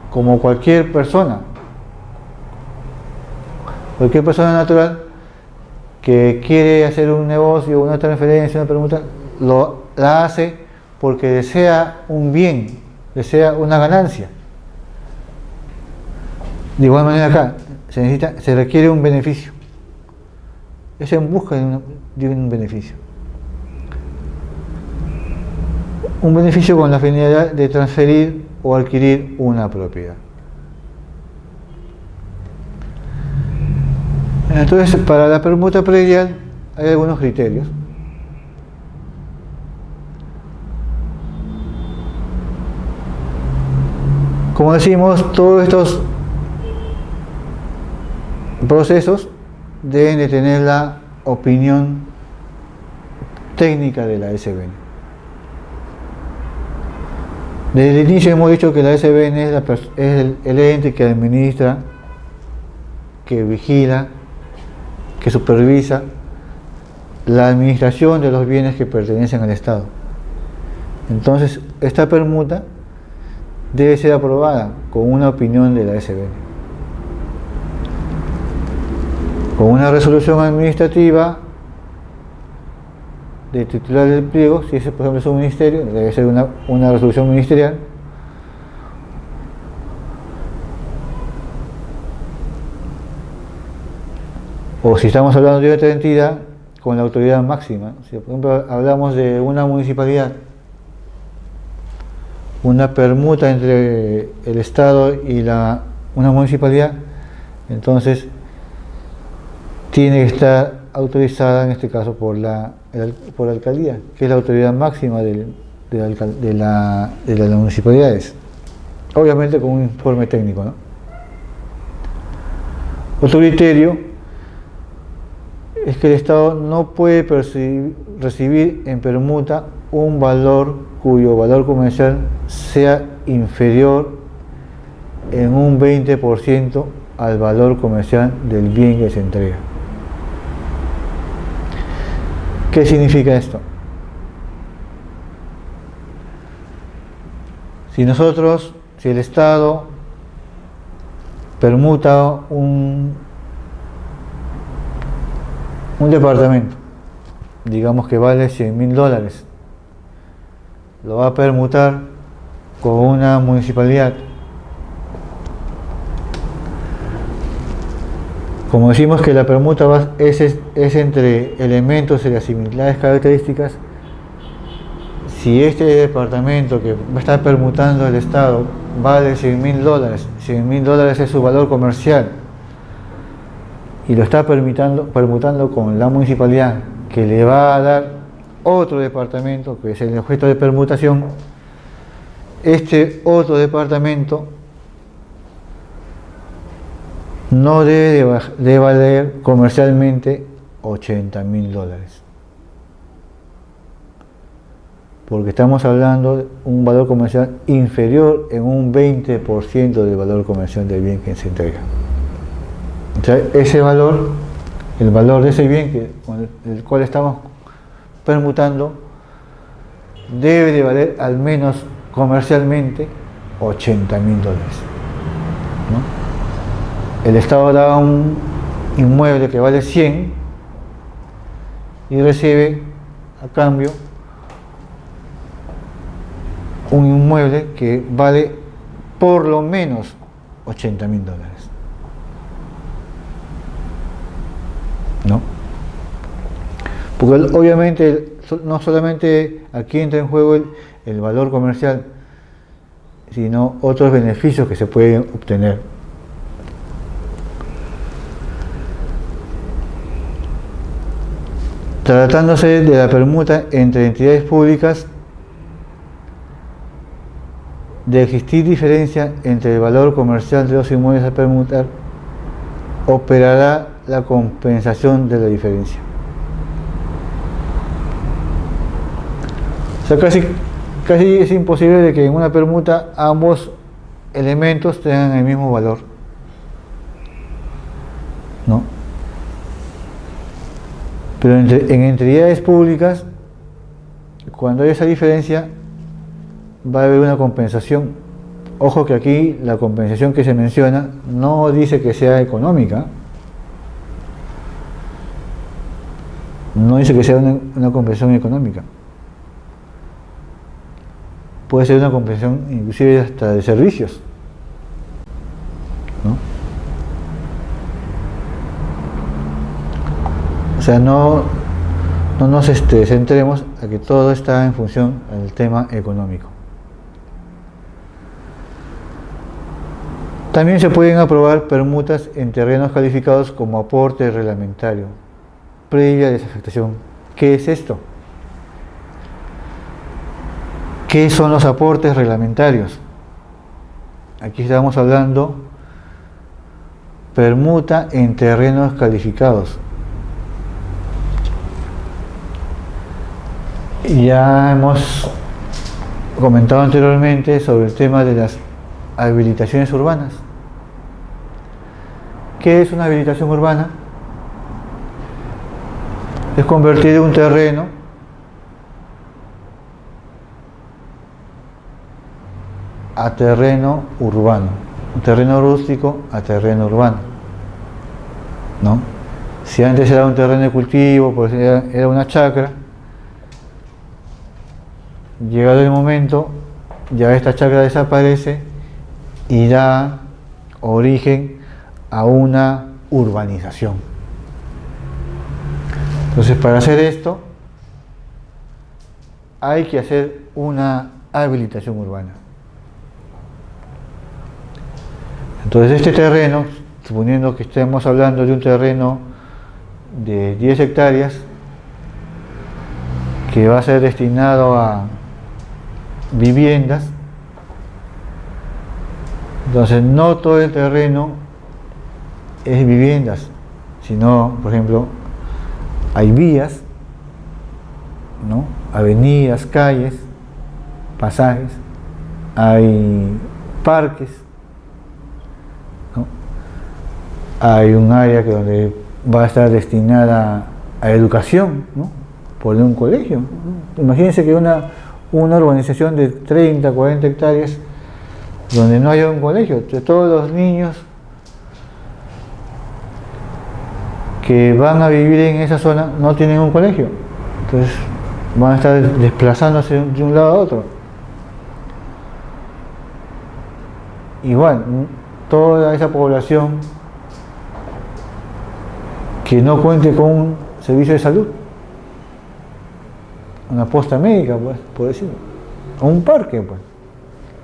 como cualquier persona natural que quiere hacer un negocio, una transferencia, una permuta, la hace porque desea un bien, desea una ganancia. De igual manera acá se requiere un beneficio, es en busca de un beneficio, con la finalidad de transferir o adquirir una propiedad. Entonces, para la permuta predial hay algunos criterios. Como decimos, todos estos procesos deben de tener la opinión técnica de la SBN. Desde el inicio hemos dicho que la SBN es el ente que administra, que vigila, que supervisa la administración de los bienes que pertenecen al Estado. Entonces, esta permuta debe ser aprobada con una opinión de la SBN, con una resolución administrativa de titular del pliego. Si ese, por ejemplo, es un ministerio, debe ser una resolución ministerial, o si estamos hablando de otra entidad, con la autoridad máxima. Si por ejemplo hablamos de una municipalidad, una permuta entre el Estado y una municipalidad, entonces tiene que estar autorizada en este caso por la alcaldía, que es la autoridad máxima de las municipalidades, obviamente con un informe técnico, ¿no? Otro criterio es que el Estado no puede recibir en permuta un valor cuyo valor comercial sea inferior en un 20% al valor comercial del bien que se entrega. ¿Qué significa esto? Si el Estado permuta un departamento, digamos que vale $100.000, lo va a permutar con una municipalidad. Como decimos que la permuta es entre elementos de las similares características, si este departamento que va a estar permutando el Estado vale $100.000, $100.000 es su valor comercial, y lo está permutando con la municipalidad, que le va a dar otro departamento que es el objeto de permutación, este otro departamento no debe de valer comercialmente $80.000, porque estamos hablando de un valor comercial inferior en un 20% del valor comercial del bien que se entrega. O sea, ese valor, el valor de ese bien con el cual estamos permutando, debe de valer al menos comercialmente $80.000, ¿no? El Estado da un inmueble que vale 100 y recibe a cambio un inmueble que vale por lo menos $80.000, ¿no? Porque obviamente no solamente aquí entra en juego el valor comercial, sino otros beneficios que se pueden obtener. Tratándose de la permuta entre entidades públicas, de existir diferencia entre el valor comercial de los inmuebles a permutar, operará la compensación de la diferencia. O sea, casi es imposible de que en una permuta ambos elementos tengan el mismo valor, ¿no? Pero en entidades públicas, cuando hay esa diferencia, va a haber una compensación. Ojo que aquí la compensación que se menciona no dice que sea económica, no dice que sea una compensación económica. Puede ser una compensación inclusive hasta de servicios, ¿no? O sea, no nos centremos a que todo está en función del tema económico. También se pueden aprobar permutas en terrenos calificados como aporte reglamentario, previa desafectación. ¿Qué es esto? ¿Qué son los aportes reglamentarios? aquí estamos hablando permuta en terrenos calificados. Ya hemos comentado anteriormente sobre el tema de las habilitaciones urbanas. ¿Qué es una habilitación urbana? Es convertir un terreno a terreno urbano, un terreno rústico a terreno urbano, ¿no? Si antes era un terreno de cultivo, pues era una chacra, llegado el momento, ya esta chacra desaparece y da origen a una urbanización. Entonces, para hacer esto, hay que hacer una habilitación urbana. Entonces, este terreno, suponiendo que estemos hablando de un terreno de 10 hectáreas, que va a ser destinado a viviendas, entonces no todo el terreno es viviendas, sino, por ejemplo, hay vías, ¿no? Avenidas, calles, pasajes, hay parques, ¿no? Hay un área donde va a estar destinada a educación, ¿no? Por un colegio, ¿no? Imagínense que una urbanización de 30, 40 hectáreas donde no haya un colegio, entonces todos los niños que van a vivir en esa zona no tienen un colegio, entonces van a estar desplazándose de un lado a otro. Igual, toda esa población que no cuente con un servicio de salud, una posta médica, pues, por decirlo, o un parque, pues.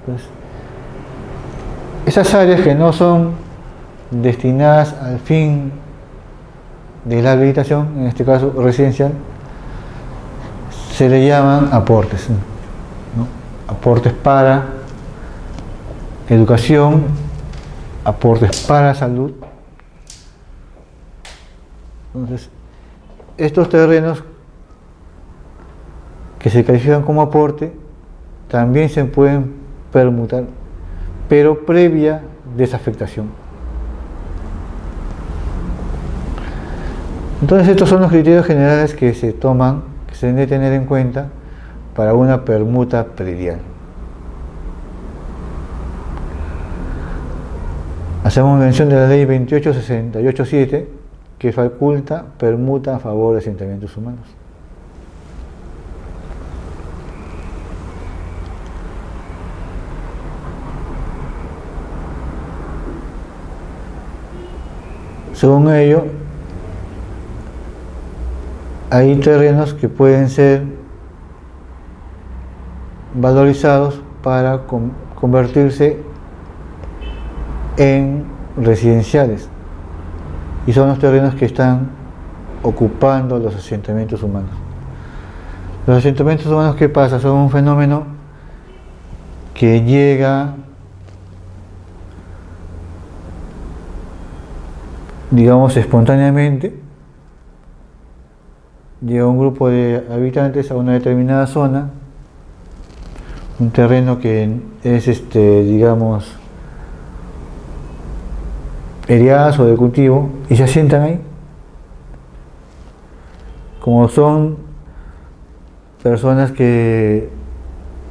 Entonces, esas áreas que no son destinadas al fin de la habilitación, en este caso residencial, se le llaman aportes, ¿no? Aportes para educación, aportes para salud. Entonces, estos terrenos que se califican como aporte también se pueden permutar, pero previa desafectación. Entonces, estos son los criterios generales que se toman, que se deben de tener en cuenta para una permuta predial. Hacemos mención de la ley 28.68.7, que faculta permuta a favor de asentamientos humanos. Según ello, hay terrenos que pueden ser valorizados para convertirse en residenciales, y son los terrenos que están ocupando los asentamientos humanos. Los asentamientos humanos, ¿qué pasa? Son un fenómeno que llega, digamos, espontáneamente. Llega un grupo de habitantes a una determinada zona, un terreno que es, digamos, eriazo de cultivo, y se asientan ahí. Como son personas que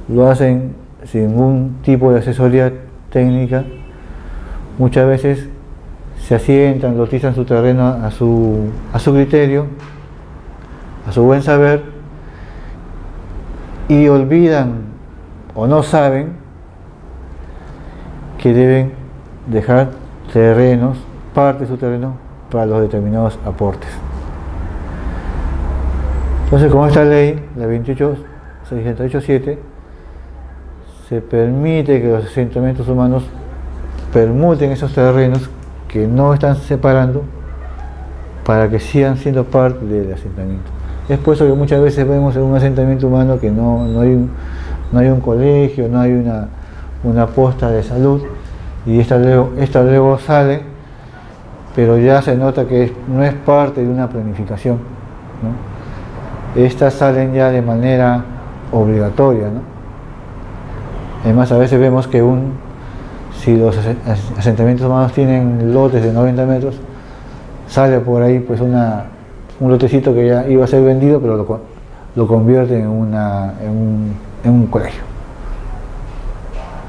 lo hacen sin ningún tipo de asesoría técnica, muchas veces se asientan, lotizan su terreno a su criterio, a su buen saber, y olvidan o no saben que deben dejar terrenos, parte de su terreno, para los determinados aportes. Entonces, con esta ley, la 28.68.7, se permite que los asentamientos humanos permuten esos terrenos que no están separando para que sigan siendo parte del asentamiento. Es por eso que muchas veces vemos en un asentamiento humano que no hay un colegio, no hay una posta de salud, y esta luego sale, pero ya se nota que no es parte de una planificación, ¿no? Estas salen ya de manera obligatoria, ¿no? Además, a veces vemos que si los asentamientos humanos tienen lotes de 90 metros, sale por ahí pues un lotecito que ya iba a ser vendido, pero lo convierte en un colegio,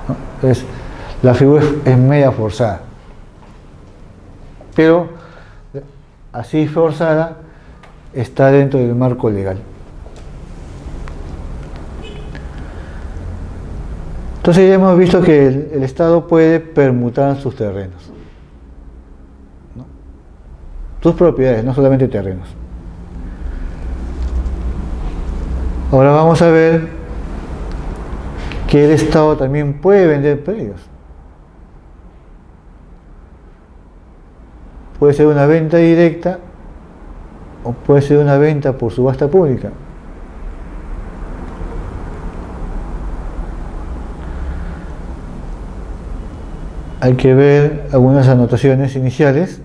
¿no? Entonces, la figura es media forzada, pero así forzada está dentro del marco legal. Entonces ya hemos visto que el Estado puede permutar sus terrenos, ¿no? Sus propiedades, no solamente terrenos. Ahora vamos a ver que el Estado también puede vender predios. Puede ser una venta directa o puede ser una venta por subasta pública. Hay que ver algunas anotaciones iniciales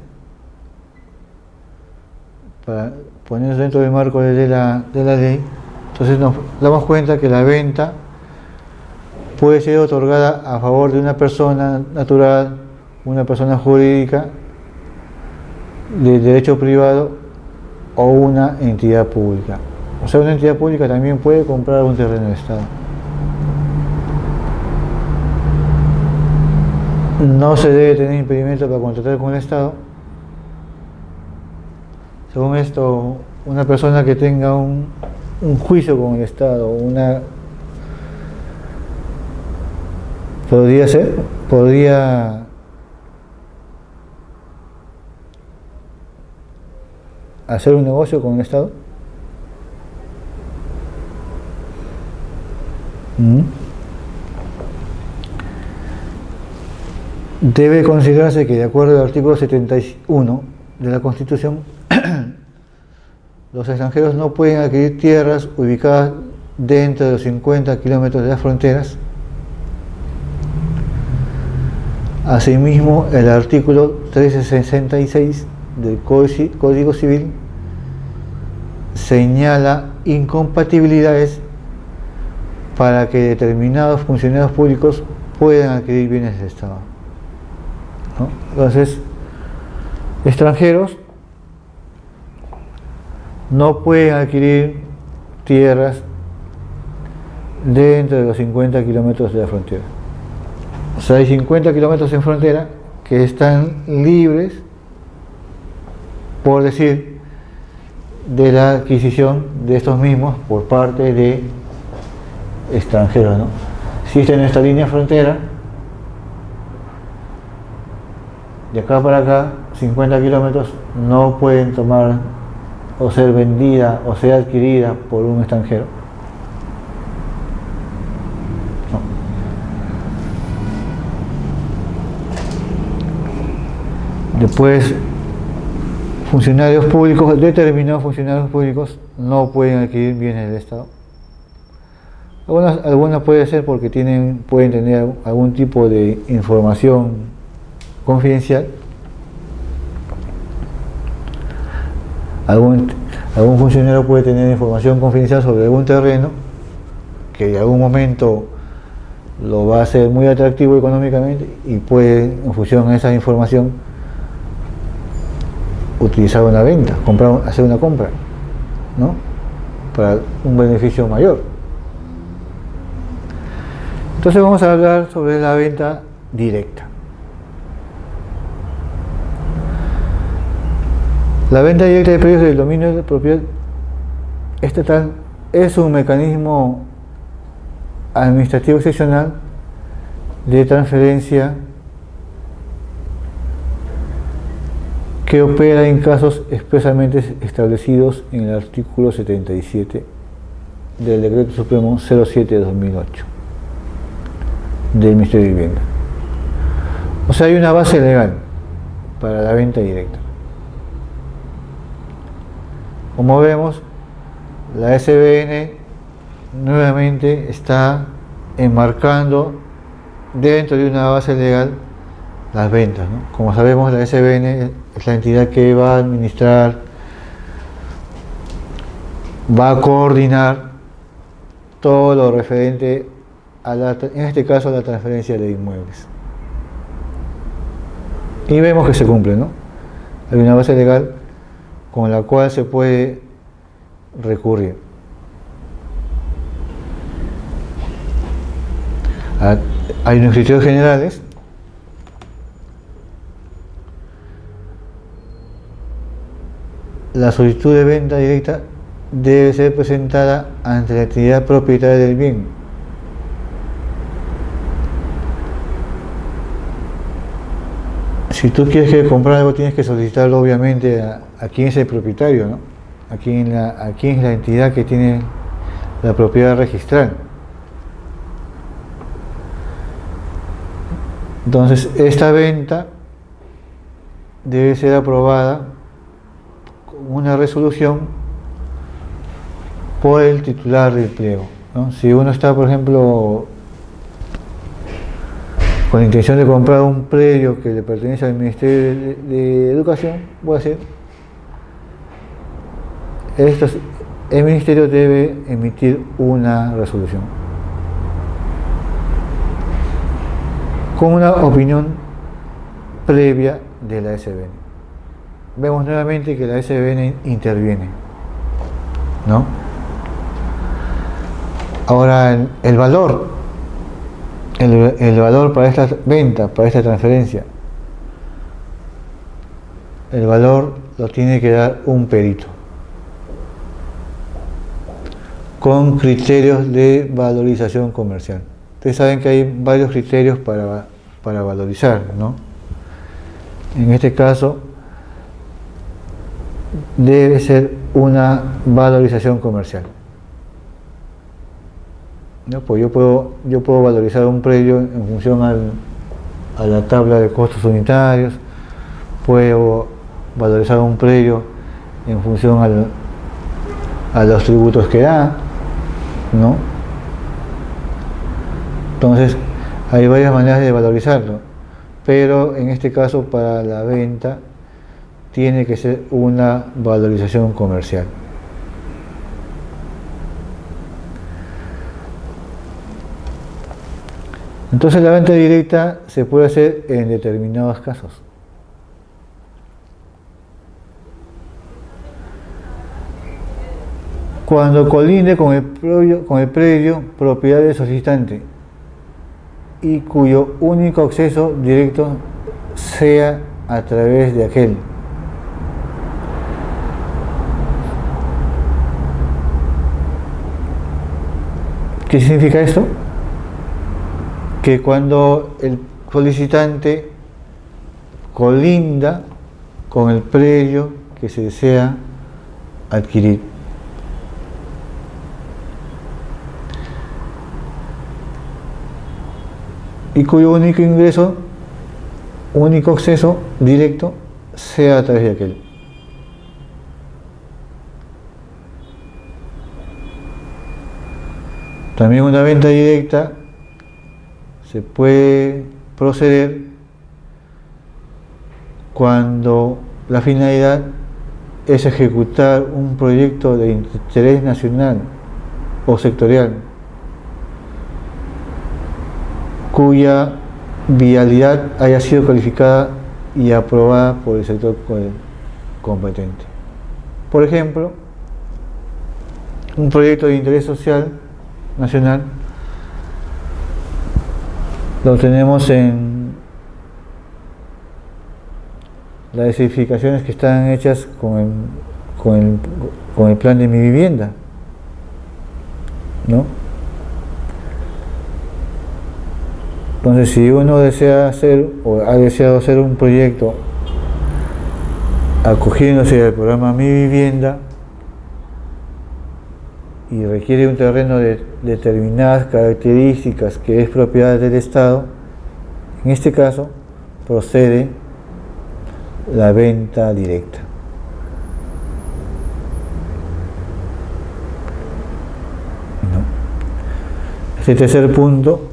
para ponernos dentro del marco de la ley. Entonces nos damos cuenta que la venta puede ser otorgada a favor de una persona natural, una persona jurídica, de derecho privado o una entidad pública. O sea, una entidad pública también puede comprar un terreno de Estado. No se debe tener impedimento para contratar con el Estado. Según esto, una persona que tenga un juicio con el Estado, podría hacer un negocio con el Estado. Debe considerarse que, de acuerdo al artículo 71 de la Constitución, los extranjeros no pueden adquirir tierras ubicadas dentro de los 50 kilómetros de las fronteras. Asimismo, el artículo 1366 del Código Civil señala incompatibilidades para que determinados funcionarios públicos puedan adquirir bienes del Estado, ¿no? Entonces, extranjeros no pueden adquirir tierras dentro de los 50 kilómetros de la frontera. O sea, hay 50 kilómetros en frontera que están libres, por decir, de la adquisición de estos mismos por parte de extranjeros, ¿no? Si está en esta línea frontera, de acá para acá, 50 kilómetros, no pueden tomar o ser vendida o ser adquirida por un extranjero. No. Después, funcionarios públicos, determinados funcionarios públicos no pueden adquirir bienes del Estado. Algunas puede ser porque pueden tener algún tipo de información confidencial. Algún funcionario puede tener información confidencial sobre algún terreno que en algún momento lo va a hacer muy atractivo económicamente y puede, en función a esa información, utilizar una venta, hacer una compra, ¿no? Para un beneficio mayor. Entonces vamos a hablar sobre la venta directa. La venta directa de predios del dominio de propiedad estatal es un mecanismo administrativo excepcional de transferencia que opera en casos expresamente establecidos en el artículo 77 del Decreto Supremo 07 de 2008 del Ministerio de Vivienda. O sea, hay una base legal para la venta directa. Como vemos, la SBN nuevamente está enmarcando dentro de una base legal las ventas, ¿no? Como sabemos, la SBN es la entidad que va a administrar, va a coordinar todo lo referente a en este caso, a la transferencia de inmuebles. Y vemos que se cumple, ¿no? Hay una base legal con la cual se puede recurrir. Hay unos criterios generales. La solicitud de venta directa debe ser presentada ante la entidad propietaria del bien. Si tú quieres comprar algo, tienes que solicitarlo obviamente a quién es el propietario, ¿no? A quién es la entidad que tiene la propiedad registral. Entonces, esta venta debe ser aprobada con una resolución por el titular del pliego, ¿no? Si uno está, por ejemplo, con la intención de comprar un predio que le pertenece al Ministerio de Educación, voy a decir, el Ministerio debe emitir una resolución con una opinión previa de la SBN. Vemos nuevamente que la SBN interviene, ¿no? Ahora, el valor para esta venta, para esta transferencia, el valor lo tiene que dar un perito con criterios de valorización comercial. Ustedes saben que hay varios criterios para valorizar, ¿no? En este caso debe ser una valorización comercial, ¿no? Pues yo puedo valorizar un predio en función a la tabla de costos unitarios, puedo valorizar un predio en función a los tributos que da, ¿no? Entonces, hay varias maneras de valorizarlo, pero en este caso, para la venta, tiene que ser una valorización comercial. Entonces, la venta directa se puede hacer en determinados casos. Cuando colinde con el predio propiedad del solicitante y cuyo único acceso directo sea a través de aquel. ¿Qué significa esto? Que cuando el solicitante colinda con el predio que se desea adquirir. Y cuyo único acceso directo sea a través de aquel. También una venta directa se puede proceder cuando la finalidad es ejecutar un proyecto de interés nacional o sectorial, cuya vialidad haya sido calificada y aprobada por el sector competente. Por ejemplo, un proyecto de interés social nacional lo tenemos en las edificaciones que están hechas con el plan de mi vivienda, ¿no? Entonces, si uno desea hacer o ha deseado hacer un proyecto acogiéndose al programa Mi Vivienda y requiere un terreno de determinadas características que es propiedad del Estado, en este caso procede la venta directa. ¿No? Este tercer punto,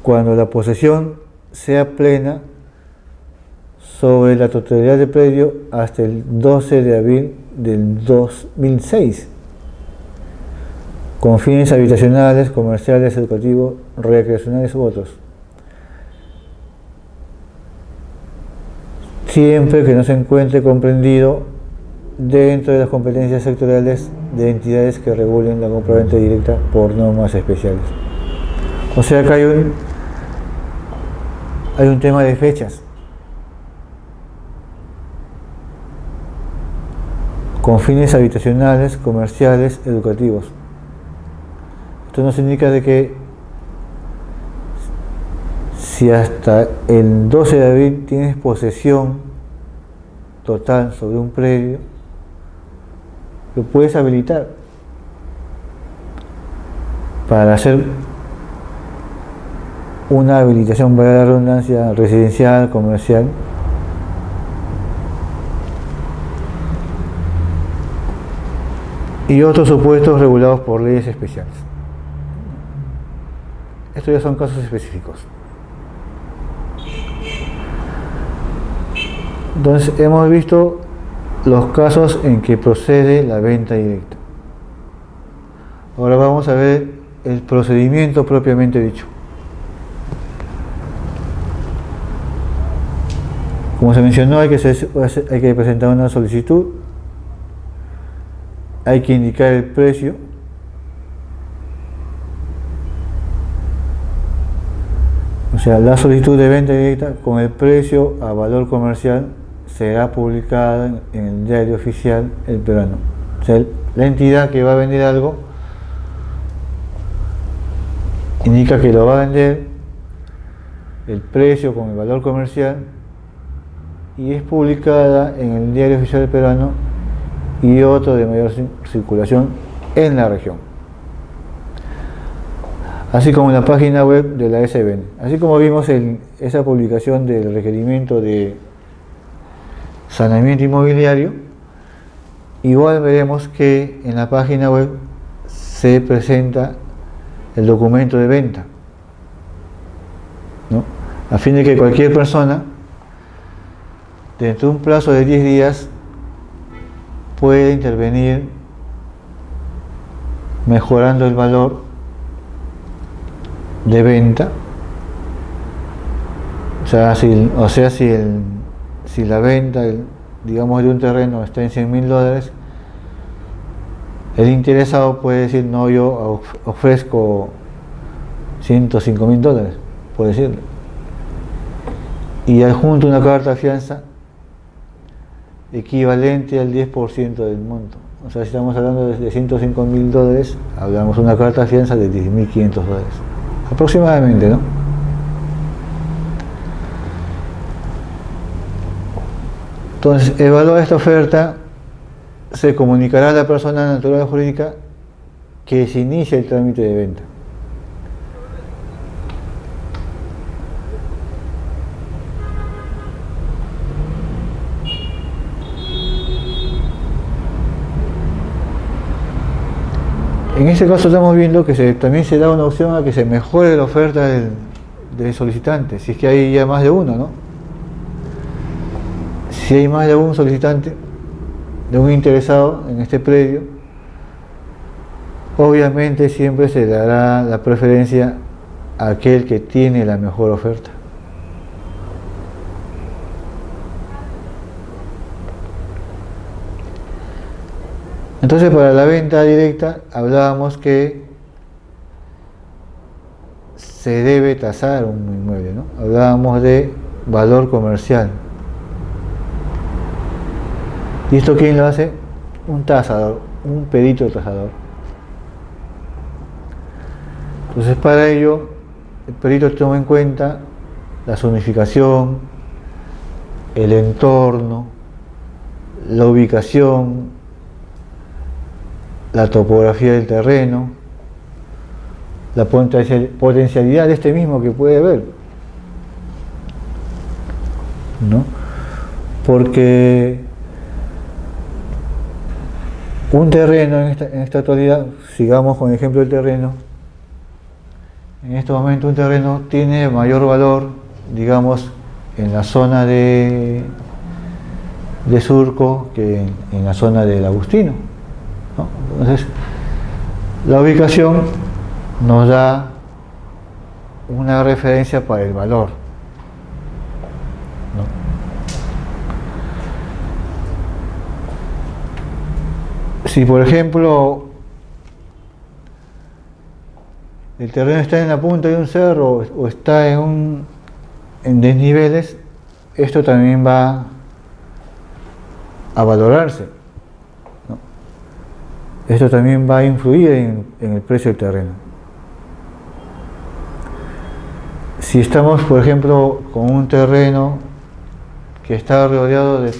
cuando la posesión sea plena sobre la totalidad del predio hasta el 12 de abril del 2006, con fines habitacionales, comerciales, educativos, recreacionales u otros, siempre que no se encuentre comprendido dentro de las competencias sectoriales de entidades que regulen la compra-venta directa por normas especiales. O sea que hay un tema de fechas. Con fines habitacionales, comerciales, educativos. Esto nos indica de que si hasta el 12 de abril tienes posesión total sobre un predio, lo puedes habilitar para hacer una habilitación, para la redundancia, residencial, comercial, y otros supuestos regulados por leyes especiales. Estos ya son casos específicos. Entonces hemos visto los casos en que procede la venta directa. Ahora vamos a ver el procedimiento propiamente dicho. Como se mencionó, hay que presentar una solicitud, hay que indicar el precio, o sea, la solicitud de venta directa con el precio a valor comercial será publicada en el diario oficial El Peruano. O sea, la entidad que va a vender algo indica que lo va a vender, el precio con el valor comercial, y es publicada en el diario oficial del Peruano y otro de mayor circulación en la región, así como en la página web de la SBN. Así como vimos en esa publicación del requerimiento de saneamiento inmobiliario, igual veremos que en la página web se presenta el documento de venta, ¿no? A fin de que cualquier persona, dentro de un plazo de 10 días, puede intervenir mejorando el valor de venta. Si la venta, digamos, de un terreno está en $100.000, el interesado puede decir: no, yo ofrezco $105.000, puede decirle, y adjunto una carta de fianza equivalente al 10% del monto. O sea, si estamos hablando de $105.000, hablamos de una carta de fianza de $10.500 aproximadamente, ¿no? Entonces, evaluada esta oferta, se comunicará a la persona natural o jurídica que se inicia el trámite de venta. En este caso estamos viendo que también se da una opción a que se mejore la oferta del solicitante, si es que hay ya más de uno, ¿no? Si hay más de un solicitante, de un interesado en este predio, obviamente siempre se dará la preferencia a aquel que tiene la mejor oferta. Entonces, para la venta directa hablábamos que se debe tasar un inmueble, ¿no? Hablábamos de valor comercial. ¿Y esto quién lo hace? Un tasador, un perito tasador. Entonces, para ello, el perito toma en cuenta la zonificación, el entorno, la ubicación, la topografía del terreno, la potencialidad de este mismo que puede haber, ¿no? Porque un terreno en esta actualidad, sigamos con el ejemplo del terreno, en este momento un terreno tiene mayor valor digamos, en la zona de Surco que en la zona del Agustino, ¿no? Entonces, la ubicación nos da una referencia para el valor, ¿no? Si por ejemplo el terreno está en la punta de un cerro o está en desniveles, esto también va a valorarse, ¿no? Esto también va a influir en el precio del terreno. Si estamos, por ejemplo, con un terreno que está rodeado de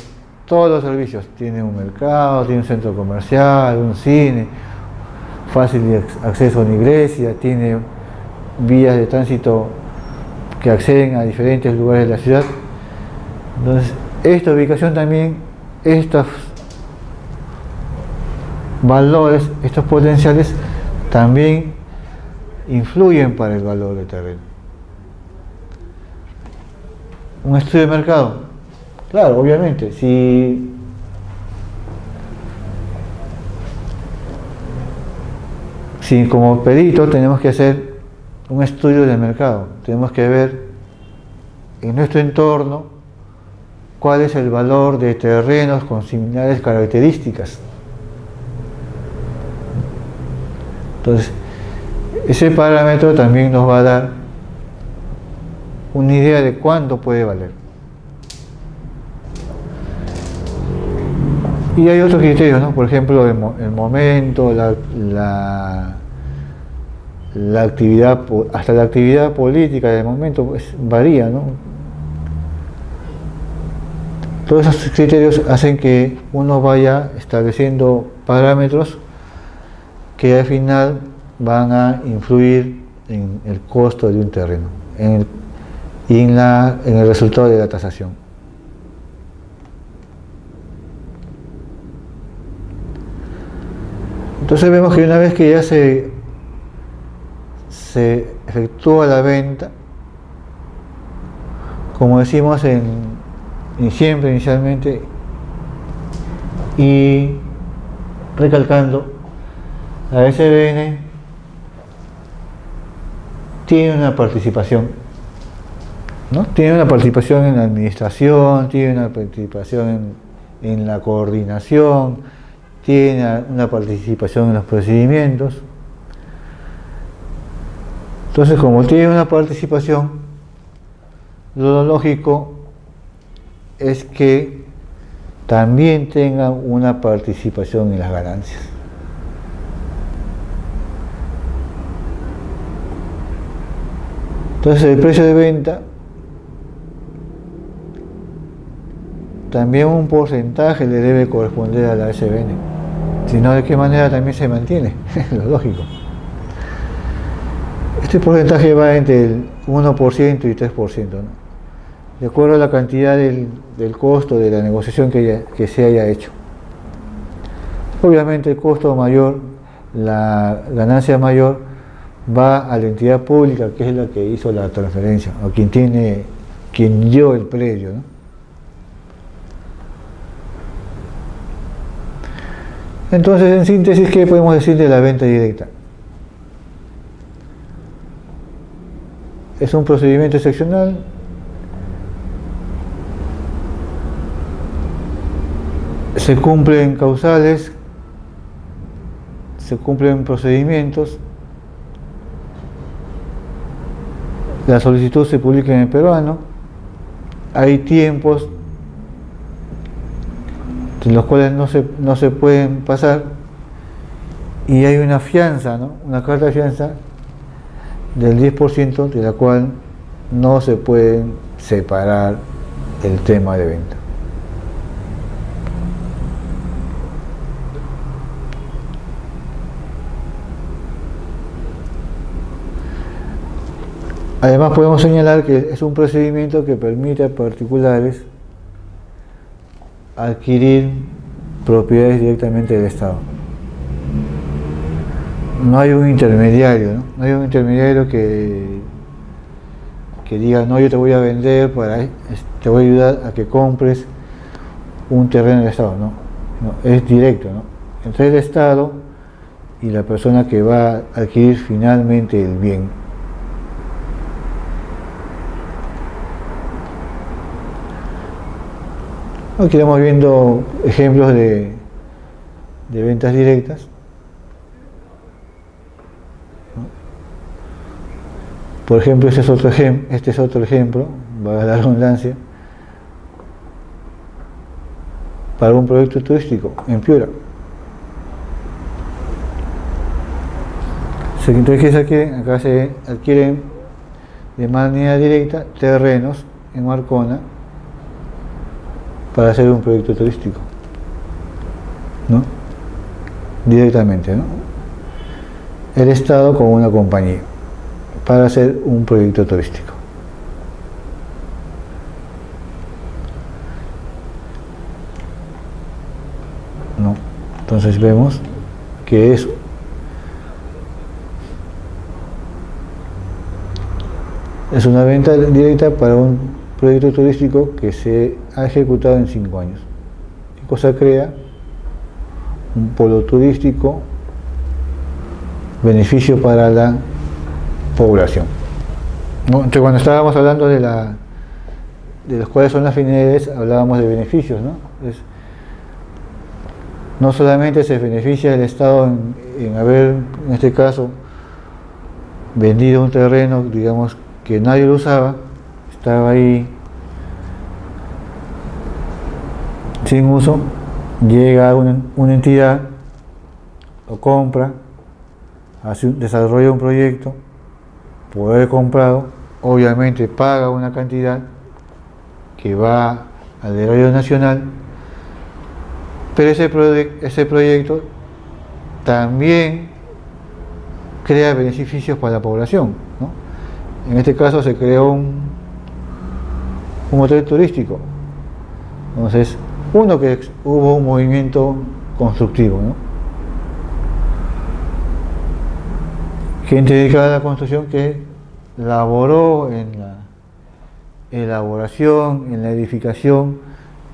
todos los servicios, tiene un mercado, tiene un centro comercial, un cine, fácil de acceso a una iglesia, tiene vías de tránsito que acceden a diferentes lugares de la ciudad. Entonces, esta ubicación también, estos valores, estos potenciales también influyen para el valor del terreno. Un estudio de mercado, claro, obviamente, si como perito tenemos que hacer un estudio de mercado, tenemos que ver en nuestro entorno cuál es el valor de terrenos con similares características. Entonces, ese parámetro también nos va a dar una idea de cuánto puede valer. Y hay otros criterios, ¿no? Por ejemplo, el momento, la actividad, hasta la actividad política del momento pues, varía, ¿no? Todos esos criterios hacen que uno vaya estableciendo parámetros que al final van a influir en el costo de un terreno y en el resultado de la tasación. Entonces vemos que una vez que ya se efectúa la venta, como decimos siempre inicialmente, y recalcando, la SBN tiene una participación, ¿no? Tiene una participación en la administración, tiene una participación en la coordinación, tiene una participación en los procedimientos. Entonces, como tiene una participación, lo lógico es que también tenga una participación en las ganancias. Entonces, el precio de venta también un porcentaje le debe corresponder a la SBN, si no, de qué manera también se mantiene, lo lógico. Este porcentaje va entre el 1% y 3%, ¿no? De acuerdo a la cantidad del costo de la negociación que se haya hecho. Obviamente el costo mayor, la ganancia mayor, va a la entidad pública, que es la que hizo la transferencia, o quien dio el predio, ¿no? Entonces, en síntesis, ¿qué podemos decir de la venta directa? Es un procedimiento excepcional, se cumplen causales, se cumplen procedimientos, la solicitud se publica en el peruano, hay tiempos en los cuales no se pueden pasar, y hay una fianza, ¿no? Una carta de fianza del 10% de la cual no se pueden separar el tema de venta. Además, podemos señalar que es un procedimiento que permite a particulares adquirir propiedades directamente del Estado. No hay un intermediario, ¿no? No hay un intermediario que diga, no, yo te voy a vender, te voy a ayudar a que compres un terreno del Estado, no, es directo, ¿no? Entre el Estado y la persona que va a adquirir finalmente el bien. Aquí estamos viendo ejemplos de ventas directas. Por ejemplo, este es otro ejemplo, valga la redundancia, para un proyecto turístico en Piura. Entonces, acá se adquieren de manera directa terrenos en Marcona para hacer un proyecto turístico, ¿no? Directamente, ¿no? El Estado con una compañía para hacer un proyecto turístico. ¿No? Entonces vemos que es una venta directa para un proyecto turístico que se ha ejecutado en 5 años. ¿Qué cosa crea? Un polo turístico, beneficio para la población, ¿no? Entonces, cuando estábamos hablando de los cuáles son las finalidades, hablábamos de beneficios, ¿no? No solamente se beneficia el Estado en haber, en este caso, vendido un terreno, digamos, que nadie lo usaba, estaba ahí sin uso, llega una entidad, lo compra, desarrolla un proyecto, por haber comprado, obviamente paga una cantidad que va al erario nacional, pero ese proyecto también crea beneficios para la población, ¿no? En este caso se creó un hotel turístico. Entonces, que hubo un movimiento constructivo, ¿no? Gente dedicada a la construcción que laboró en la elaboración, en la edificación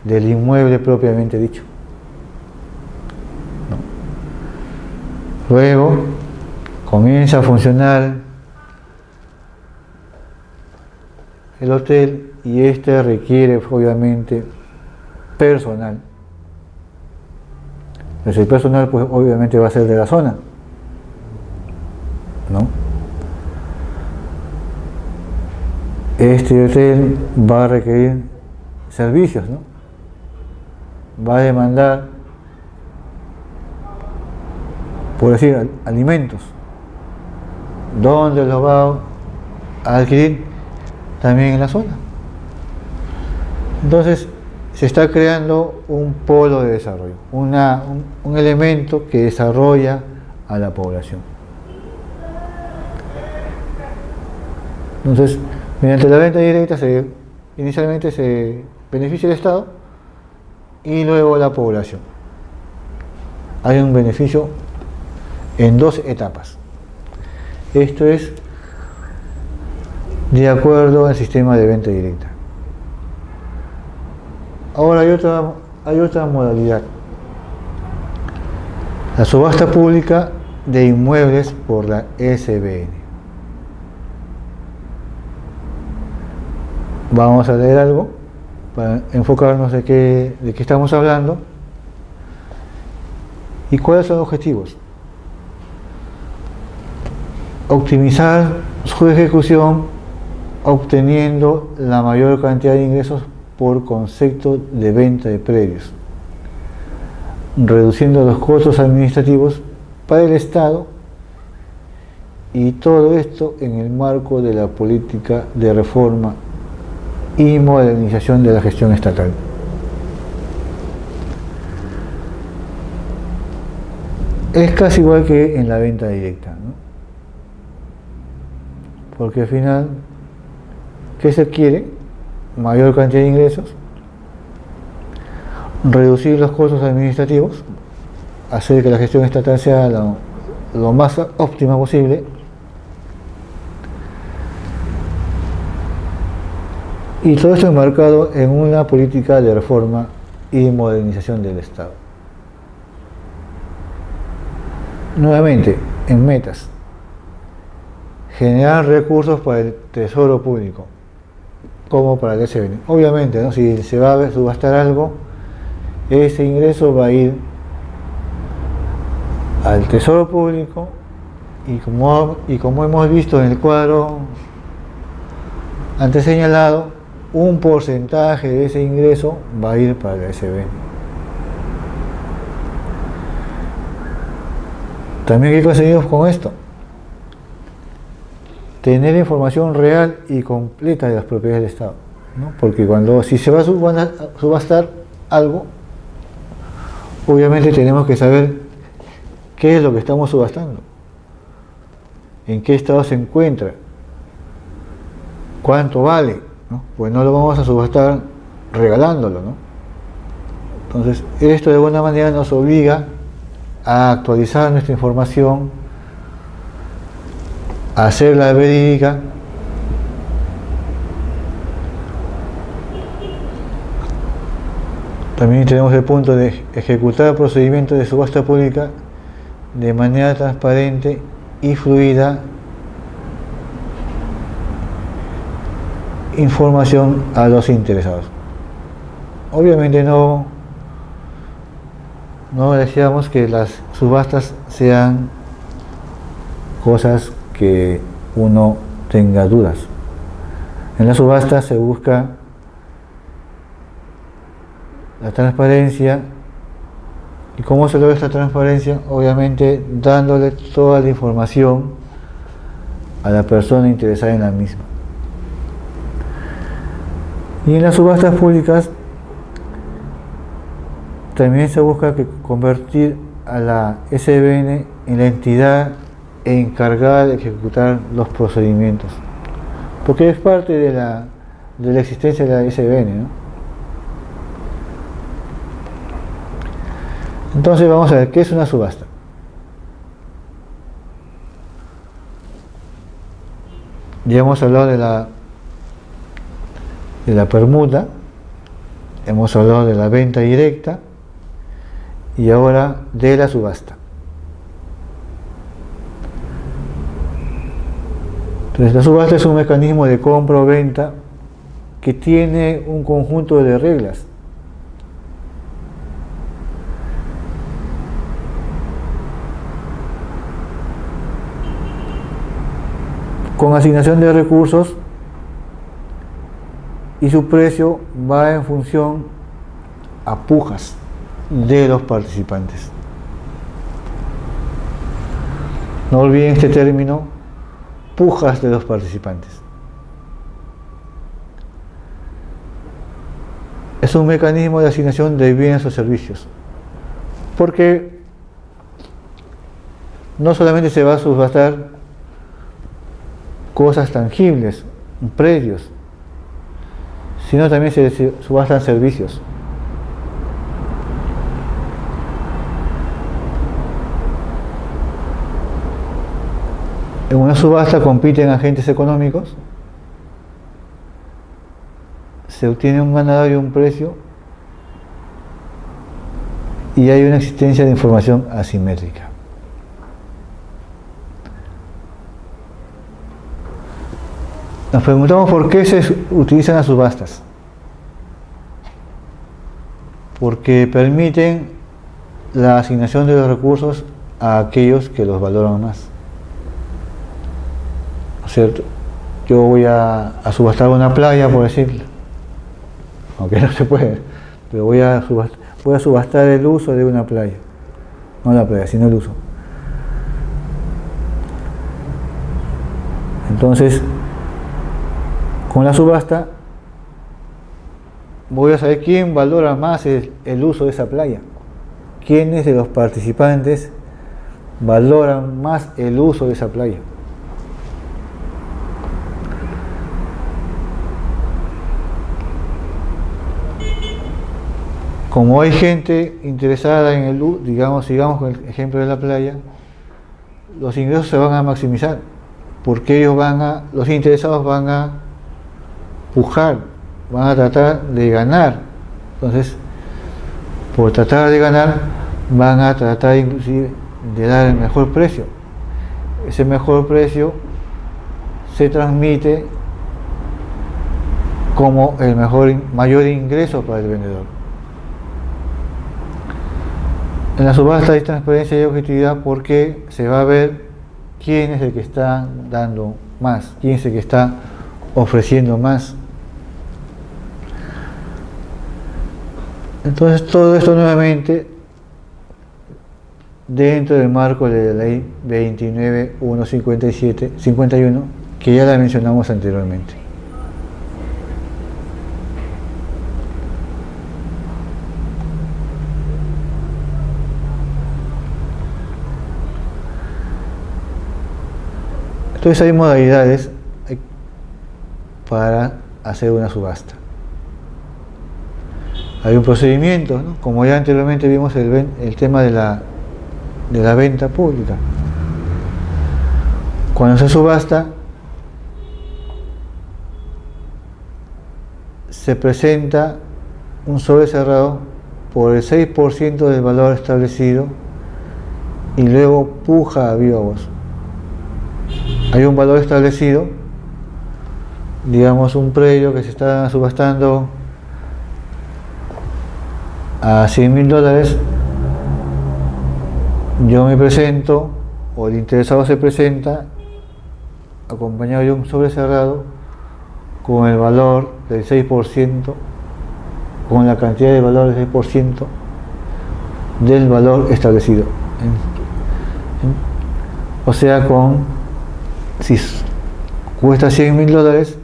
del inmueble propiamente dicho, ¿no? Luego comienza a funcionar el hotel y este requiere obviamente personal. Pues el personal pues obviamente va a ser de la zona, ¿no? Este hotel va a requerir servicios, ¿no? Va a demandar, por decir, alimentos. ¿Dónde los va a adquirir? También en la zona. Entonces se está creando un polo de desarrollo, un elemento que desarrolla a la población. Entonces, mediante la venta directa inicialmente se beneficia el Estado y luego la población. Hay un beneficio en 2 etapas. Esto es de acuerdo al sistema de venta directa. Ahora hay otra modalidad. La subasta pública de inmuebles por la SBN. Vamos a leer algo para enfocarnos de qué estamos hablando y cuáles son los objetivos. Optimizar su ejecución obteniendo la mayor cantidad de ingresos por concepto de venta de predios, reduciendo los costos administrativos para el Estado, y todo esto en el marco de la política de reforma y modernización de la gestión estatal. Es casi igual que en la venta directa, ¿no? Porque al final, ¿qué se quiere? Mayor cantidad de ingresos, reducir los costos administrativos, hacer que la gestión estatal sea lo más óptima posible, Y todo esto enmarcado en una política de reforma y modernización del Estado. Nuevamente, en metas. Generar recursos para el tesoro público, como para el SBN. Obviamente, ¿no? Si se va a subastar algo, ese ingreso va a ir al tesoro público y como hemos visto en el cuadro antes señalado, un porcentaje de ese ingreso va a ir para el SBN. También, ¿qué conseguimos con esto? Tener información real y completa de las propiedades del Estado, ¿no? Porque si se va a subastar algo, obviamente tenemos que saber qué es lo que estamos subastando, en qué estado se encuentra, cuánto vale, ¿no? Pues no lo vamos a subastar regalándolo, ¿no? Entonces, esto de alguna manera nos obliga a actualizar nuestra información, a hacerla verídica, también tenemos el punto de ejecutar procedimientos de subasta pública de manera transparente y fluida, información a los interesados. Obviamente no deseamos que las subastas sean cosas que uno tenga dudas. En la subasta se busca la transparencia. ¿Y cómo se logra esta transparencia? Obviamente dándole toda la información a la persona interesada en la misma. Y en las subastas públicas también se busca convertir a la SBN en la entidad encargada de ejecutar los procedimientos, porque es parte de la existencia de la SBN, ¿no? Entonces vamos a ver, ¿qué es una subasta? Ya hemos hablado de la permuta, hemos hablado de la venta directa y ahora de la subasta. Entonces, la subasta es un mecanismo de compra o venta que tiene un conjunto de reglas. Con asignación de recursos, y su precio va en función a pujas de los participantes. No olviden este término, pujas de los participantes. Es un mecanismo de asignación de bienes o servicios, porque no solamente se va a subastar cosas tangibles, predios, sino también se subastan servicios. En una subasta compiten agentes económicos, se obtiene un ganador y un precio, y hay una existencia de información asimétrica. Nos preguntamos por qué se utilizan las subastas. Porque permiten la asignación de los recursos a aquellos que los valoran más. ¿No es cierto? Yo voy a subastar una playa, por decirlo, aunque no se puede, pero voy a subastar el uso de una playa. No la playa, sino el uso. Entonces, con la subasta voy a saber quién valora más el uso de esa playa, quiénes de los participantes valoran más el uso de esa playa. Como hay gente interesada en el uso, sigamos con el ejemplo de la playa, los ingresos se van a maximizar, porque los interesados van a pujar van a tratar de ganar. Entonces, por tratar de ganar, van a tratar inclusive de dar el mejor precio. Ese mejor precio se transmite como el mayor ingreso para el vendedor. En la subasta hay transparencia y objetividad porque se va a ver quién es el que está dando más, quién es el que está ofreciendo más. Entonces todo esto nuevamente dentro del marco de la ley 29.151 que ya la mencionamos anteriormente. Entonces hay modalidades para hacer una subasta. Hay un procedimiento, ¿no? Como ya anteriormente vimos el tema de la venta pública. Cuando se subasta, se presenta un sobre cerrado por el 6% del valor establecido y luego puja a viva voz. Hay un valor establecido, digamos un predio que se está subastando a $100.000, yo me presento o el interesado se presenta acompañado de un sobre cerrado con el valor del 6%, con la cantidad de valor del 6% del valor establecido. O sea, si cuesta $100.000,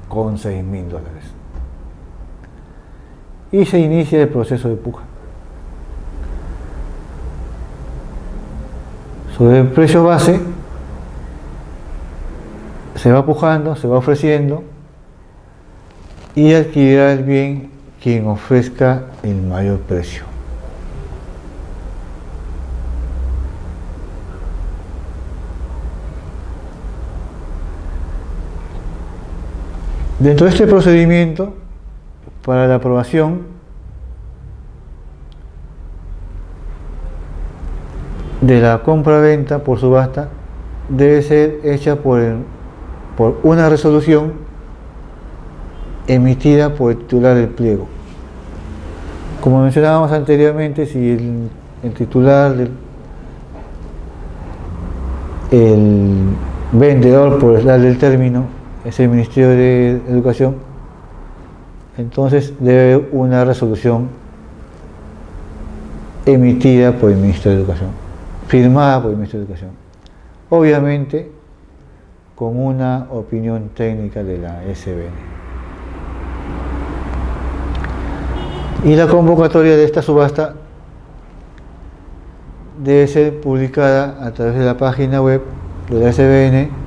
con $6.000. Y se inicia el proceso de puja. Sobre el precio base se va pujando, se va ofreciendo y adquirirá el bien quien ofrezca el mayor precio. Dentro de este procedimiento, para la aprobación de la compra-venta por subasta, debe ser hecha por una resolución emitida por el titular del pliego. Como mencionábamos anteriormente, si el titular el vendedor, por darle el término, es el Ministerio de Educación, entonces debe haber una resolución emitida por el Ministerio de Educación, firmada por el Ministerio de Educación, obviamente con una opinión técnica de la SBN. Y la convocatoria de esta subasta debe ser publicada a través de la página web de la SBN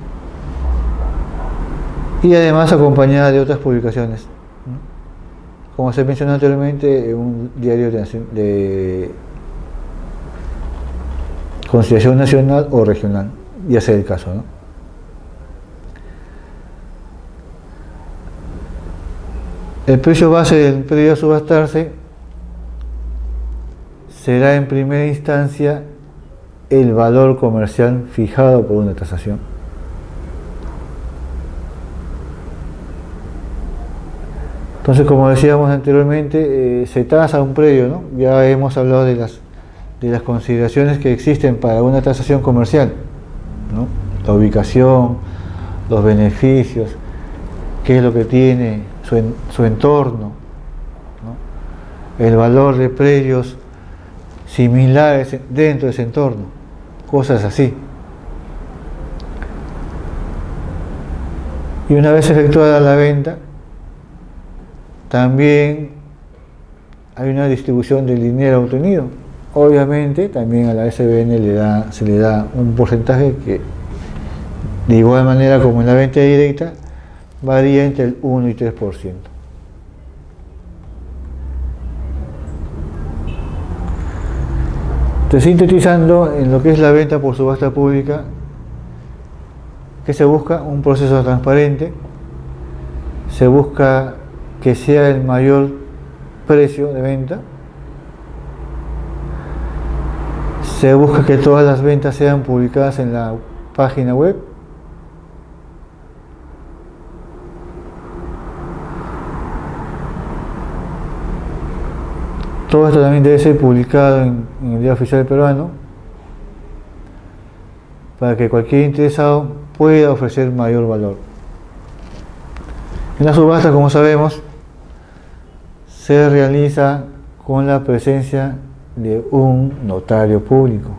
y además acompañada de otras publicaciones, como se mencionó anteriormente, en un diario de consideración nacional o regional, ya sea el caso, ¿no? El precio base del predio a subastarse será en primera instancia el valor comercial fijado por una tasación. Entonces, como decíamos anteriormente, se tasa un predio, ¿no? Ya hemos hablado de las consideraciones que existen para una tasación comercial, ¿no? La ubicación, los beneficios, qué es lo que tiene, su entorno, ¿no? El valor de predios similares dentro de ese entorno, cosas así. Y una vez efectuada la venta, también hay una distribución del dinero obtenido. Obviamente también a la SBN se le da un porcentaje que, de igual manera como en la venta directa, varía entre el 1 y 3%. Entonces, sintetizando en lo que es la venta por subasta pública, que se busca un proceso transparente, se busca que sea el mayor precio de venta. Se busca que todas las ventas sean publicadas en la página web. Todo esto también debe ser publicado en el Diario Oficial Peruano para que cualquier interesado pueda ofrecer mayor valor. En la subasta, como sabemos, se realiza con la presencia de un notario público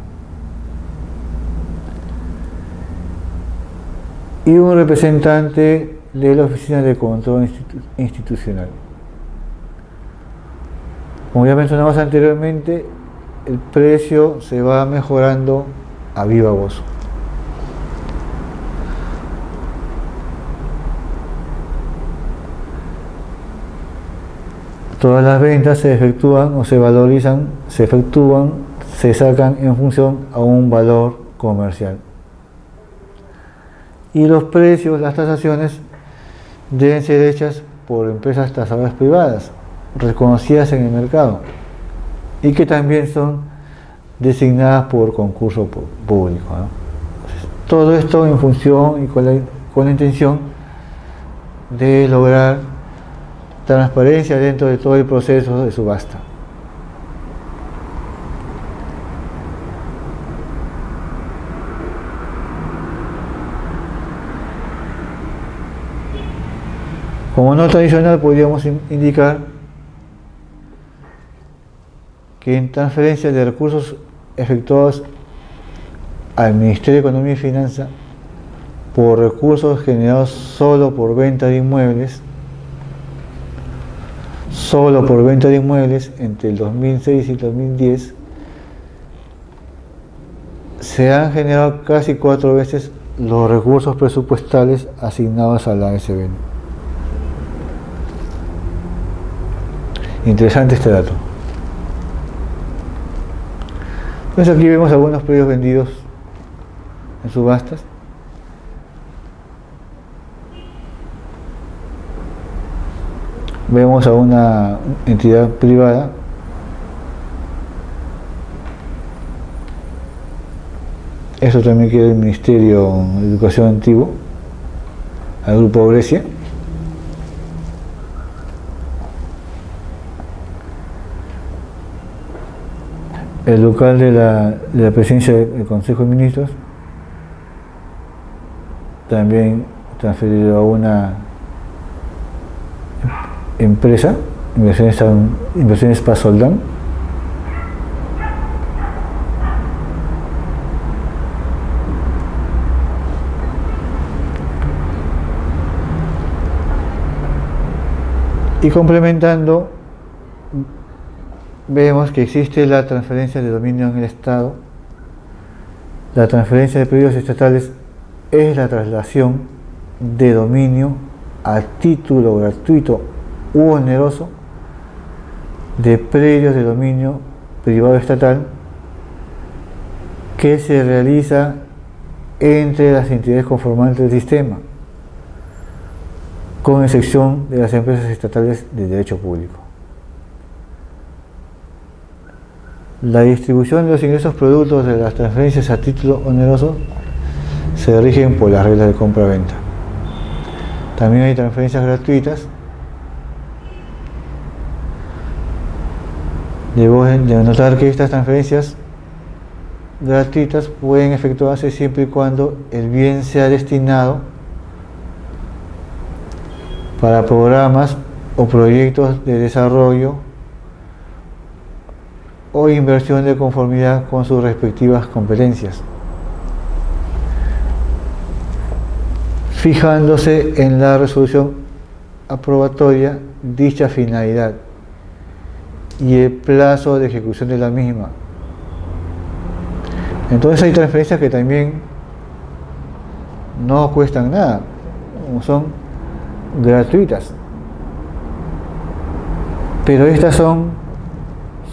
y un representante de la Oficina de Control Institucional. Como ya mencionamos anteriormente, el precio se va mejorando a viva voz. Todas las ventas se efectúan o se valorizan, se sacan en función a un valor comercial. Y los precios, las tasaciones, deben ser hechas por empresas tasadoras privadas, reconocidas en el mercado, y que también son designadas por concurso público, ¿no? Entonces, todo esto en función y con la intención de lograr transparencia dentro de todo el proceso de subasta. Como nota adicional podríamos indicar que en transferencias de recursos efectuados al Ministerio de Economía y Finanzas por recursos generados solo por venta de inmuebles, entre el 2006 y el 2010, se han generado casi 4 veces los recursos presupuestales asignados a la ASB. Interesante este dato. Entonces aquí vemos algunos predios vendidos en subastas. Vemos a una entidad privada Eso también queda el Ministerio de Educación antiguo, al Grupo Grecia. El local de la presidencia del Consejo de Ministros, también transferido a una empresa, Inversiones Paz Soldán. Y complementando, vemos que existe la transferencia de dominio en el Estado. La transferencia de predios estatales es la traslación de dominio a título gratuito u oneroso de predios de dominio privado estatal que se realiza entre las entidades conformantes del sistema, con excepción de las empresas estatales de derecho público. La distribución de los ingresos productos de las transferencias a título oneroso se rigen por las reglas de compra-venta. También hay transferencias gratuitas. Debo de notar que estas transferencias gratuitas pueden efectuarse siempre y cuando el bien sea destinado para programas o proyectos de desarrollo o inversión de conformidad con sus respectivas competencias, fijándose en la resolución aprobatoria dicha finalidad y el plazo de ejecución de la misma. Entonces hay transferencias que también no cuestan nada, son gratuitas, pero estas son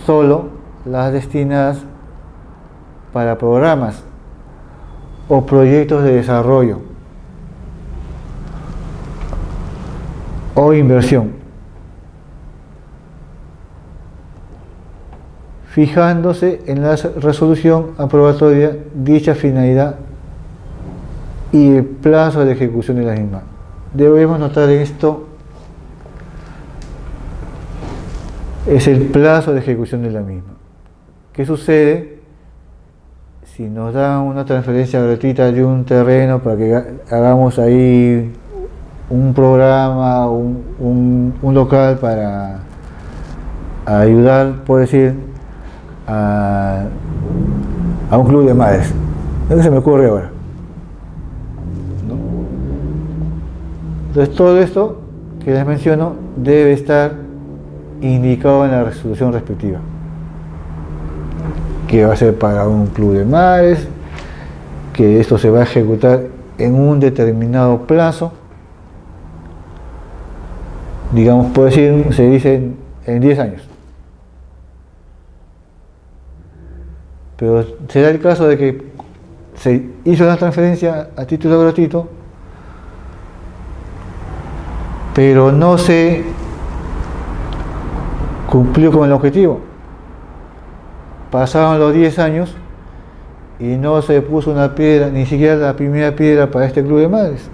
solo las destinadas para programas o proyectos de desarrollo o inversión, fijándose en la resolución aprobatoria dicha finalidad y el plazo de ejecución de la misma. Debemos notar en esto es el plazo de ejecución de la misma. ¿Qué sucede si nos dan una transferencia gratuita de un terreno para que hagamos ahí un programa, un local para ayudar, por decir, a un club de madres? Eso se me ocurre ahora, ¿no? Entonces todo esto que les menciono debe estar indicado en la resolución respectiva, que va a ser para un club de madres, que esto se va a ejecutar en un determinado plazo, digamos, por decir, se dice en 10 años. Pero se da el caso de que se hizo la transferencia a título gratuito, pero no se cumplió con el objetivo. Pasaron los 10 años y no se puso una piedra, ni siquiera la primera piedra para este club de madres.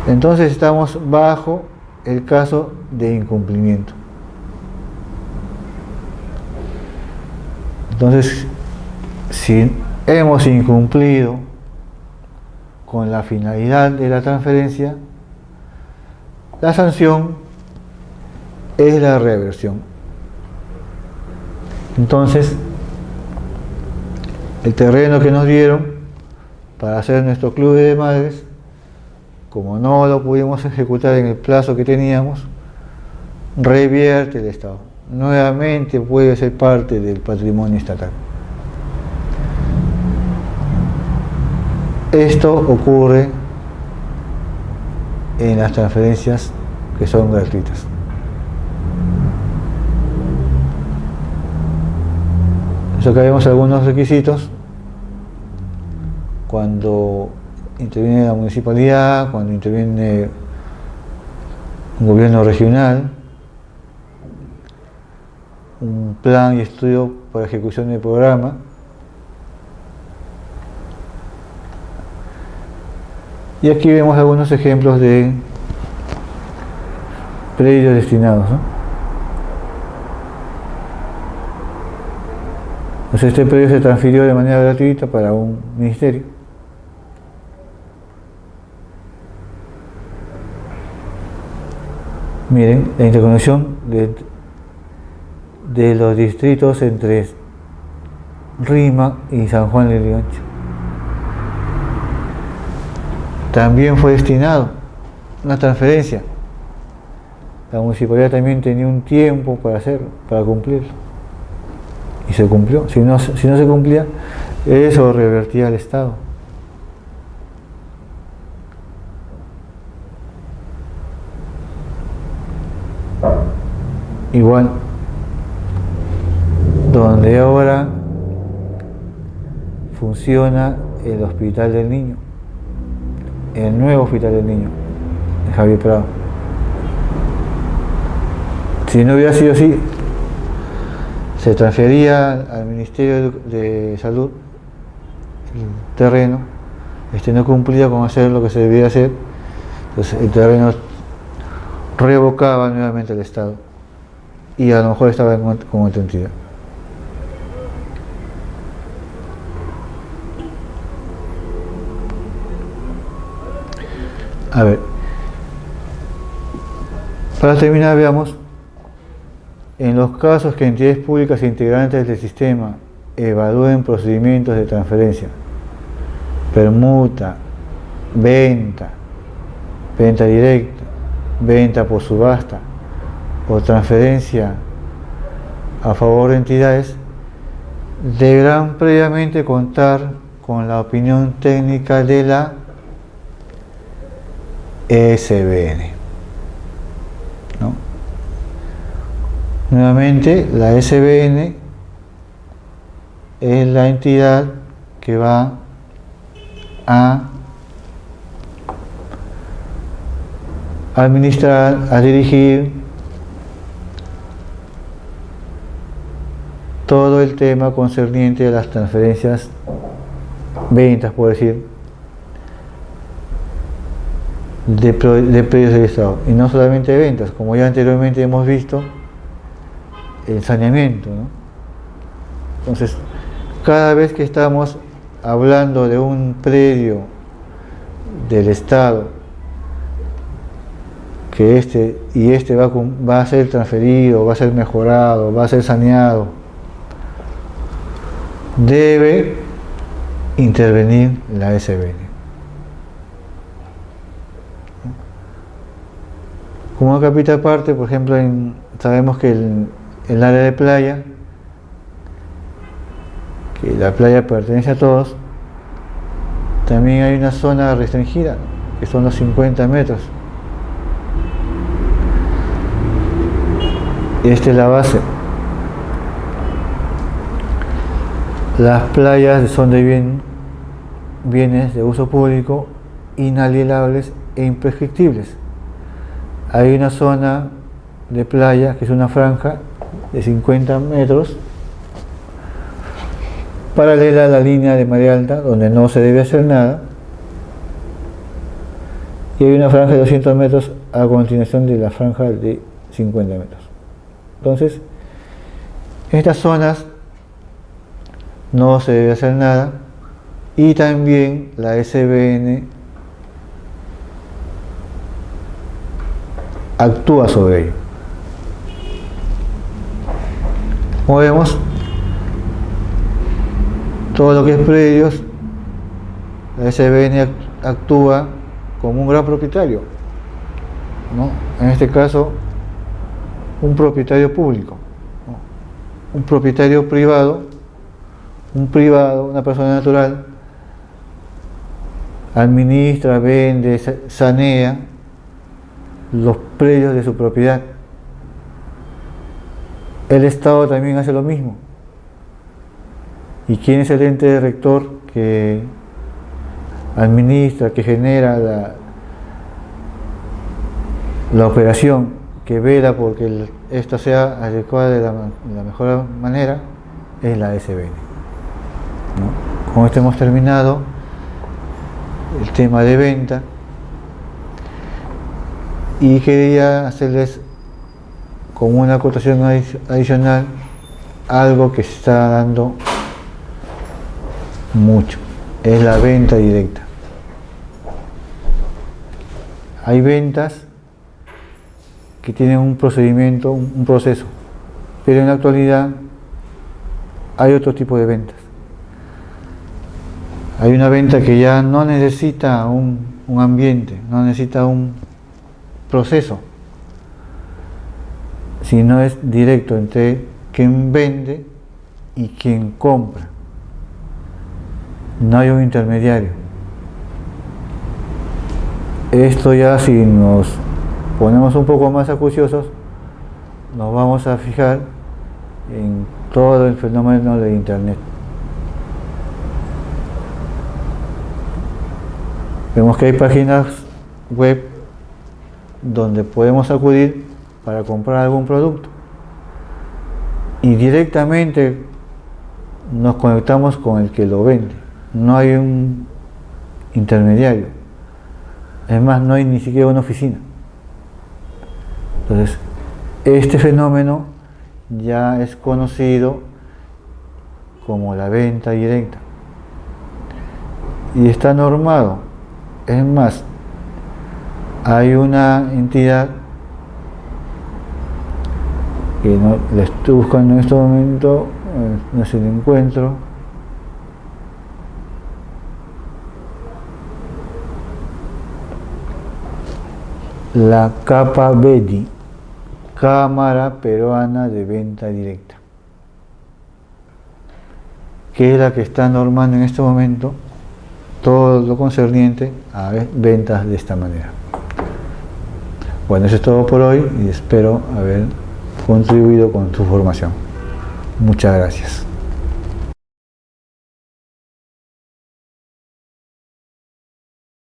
Entonces estamos bajo el caso de incumplimiento. Entonces, si hemos incumplido con la finalidad de la transferencia, la sanción es la reversión. Entonces, el terreno que nos dieron para hacer nuestro club de madres, como no lo pudimos ejecutar en el plazo que teníamos, revierte el Estado. Nuevamente puede ser parte del patrimonio estatal. Esto ocurre en las transferencias que son gratuitas. Eso que vemos algunos requisitos cuando interviene la municipalidad, cuando interviene un gobierno regional, un plan y estudio para ejecución del programa. Y aquí vemos algunos ejemplos de predios destinados, ¿no? Entonces este predio se transfirió de manera gratuita para un ministerio. Miren, la interconexión de los distritos entre Rima y San Juan de Lurigancho. También fue destinado una transferencia. La municipalidad también tenía un tiempo para hacerlo, para cumplirlo. Y se cumplió. Si no se cumplía, eso revertía al Estado. Igual, donde ahora funciona el Hospital del Niño, el nuevo Hospital del Niño, de Javier Prado. Si no hubiera sido así, se transfería al Ministerio de Salud el terreno, no cumplía con hacer lo que se debía hacer, entonces el terreno revocaba nuevamente al Estado y a lo mejor estaba con otra entidad. A ver, para terminar, veamos, en los casos que entidades públicas integrantes del sistema evalúen procedimientos de transferencia, permuta, venta directa, venta por subasta o transferencia a favor de entidades, deberán previamente contar con la opinión técnica de la SBN, ¿no? Nuevamente, la SBN es la entidad que va a administrar, a dirigir todo el tema concerniente a las transferencias, ventas, por decir, de predios del Estado. Y no solamente ventas, como ya anteriormente hemos visto, el saneamiento, ¿no? Entonces, cada vez que estamos hablando de un predio del Estado, que este va a ser transferido, va a ser mejorado, va a ser saneado, debe intervenir la SBN. Como una capita aparte, por ejemplo, sabemos que el área de playa, que la playa pertenece a todos, también hay una zona restringida, que son los 50 metros. Esta es la base. Las playas son de bienes de uso público inalienables e imprescriptibles. Hay una zona de playa que es una franja de 50 metros paralela a la línea de marea alta, donde no se debe hacer nada, y hay una franja de 200 metros a continuación de la franja de 50 metros. Entonces, en estas zonas no se debe hacer nada, y también la SBN actúa sobre ello. Como vemos, todo lo que es predios, la SBN actúa como un gran propietario, ¿no? En este caso, un propietario público, ¿no? Un propietario privado, una persona natural, administra, vende, sanea los predios de su propiedad. El Estado también hace lo mismo. ¿Y quién es el ente rector que administra, que genera la operación, que vela porque esto sea adecuado de la mejor manera? Es la SBN, ¿no? Con esto hemos terminado el tema de venta, y quería hacerles como una acotación adicional algo que se está dando mucho, es la venta directa. Hay ventas que tienen un procedimiento, un proceso, pero en la actualidad hay otro tipo de ventas. Hay una venta que ya no necesita un ambiente, no necesita un proceso, sino es directo entre quien vende y quien compra. No hay un intermediario. Esto ya, si nos ponemos un poco más acuciosos, nos vamos a fijar en todo el fenómeno de Internet. Vemos que hay páginas web donde podemos acudir para comprar algún producto y directamente nos conectamos con el que lo vende. No hay un intermediario, es más, no hay ni siquiera una oficina. Entonces, este fenómeno ya es conocido como la venta directa y está normado. Es más, hay una entidad que no la estoy buscando en este momento, no sé si la encuentro. La CAPA-BEDI, Cámara Peruana de Venta Directa, que es la que está normando en este momento todo lo concerniente a ventas de esta manera. Bueno, eso es todo por hoy y espero haber contribuido con tu formación. Muchas gracias.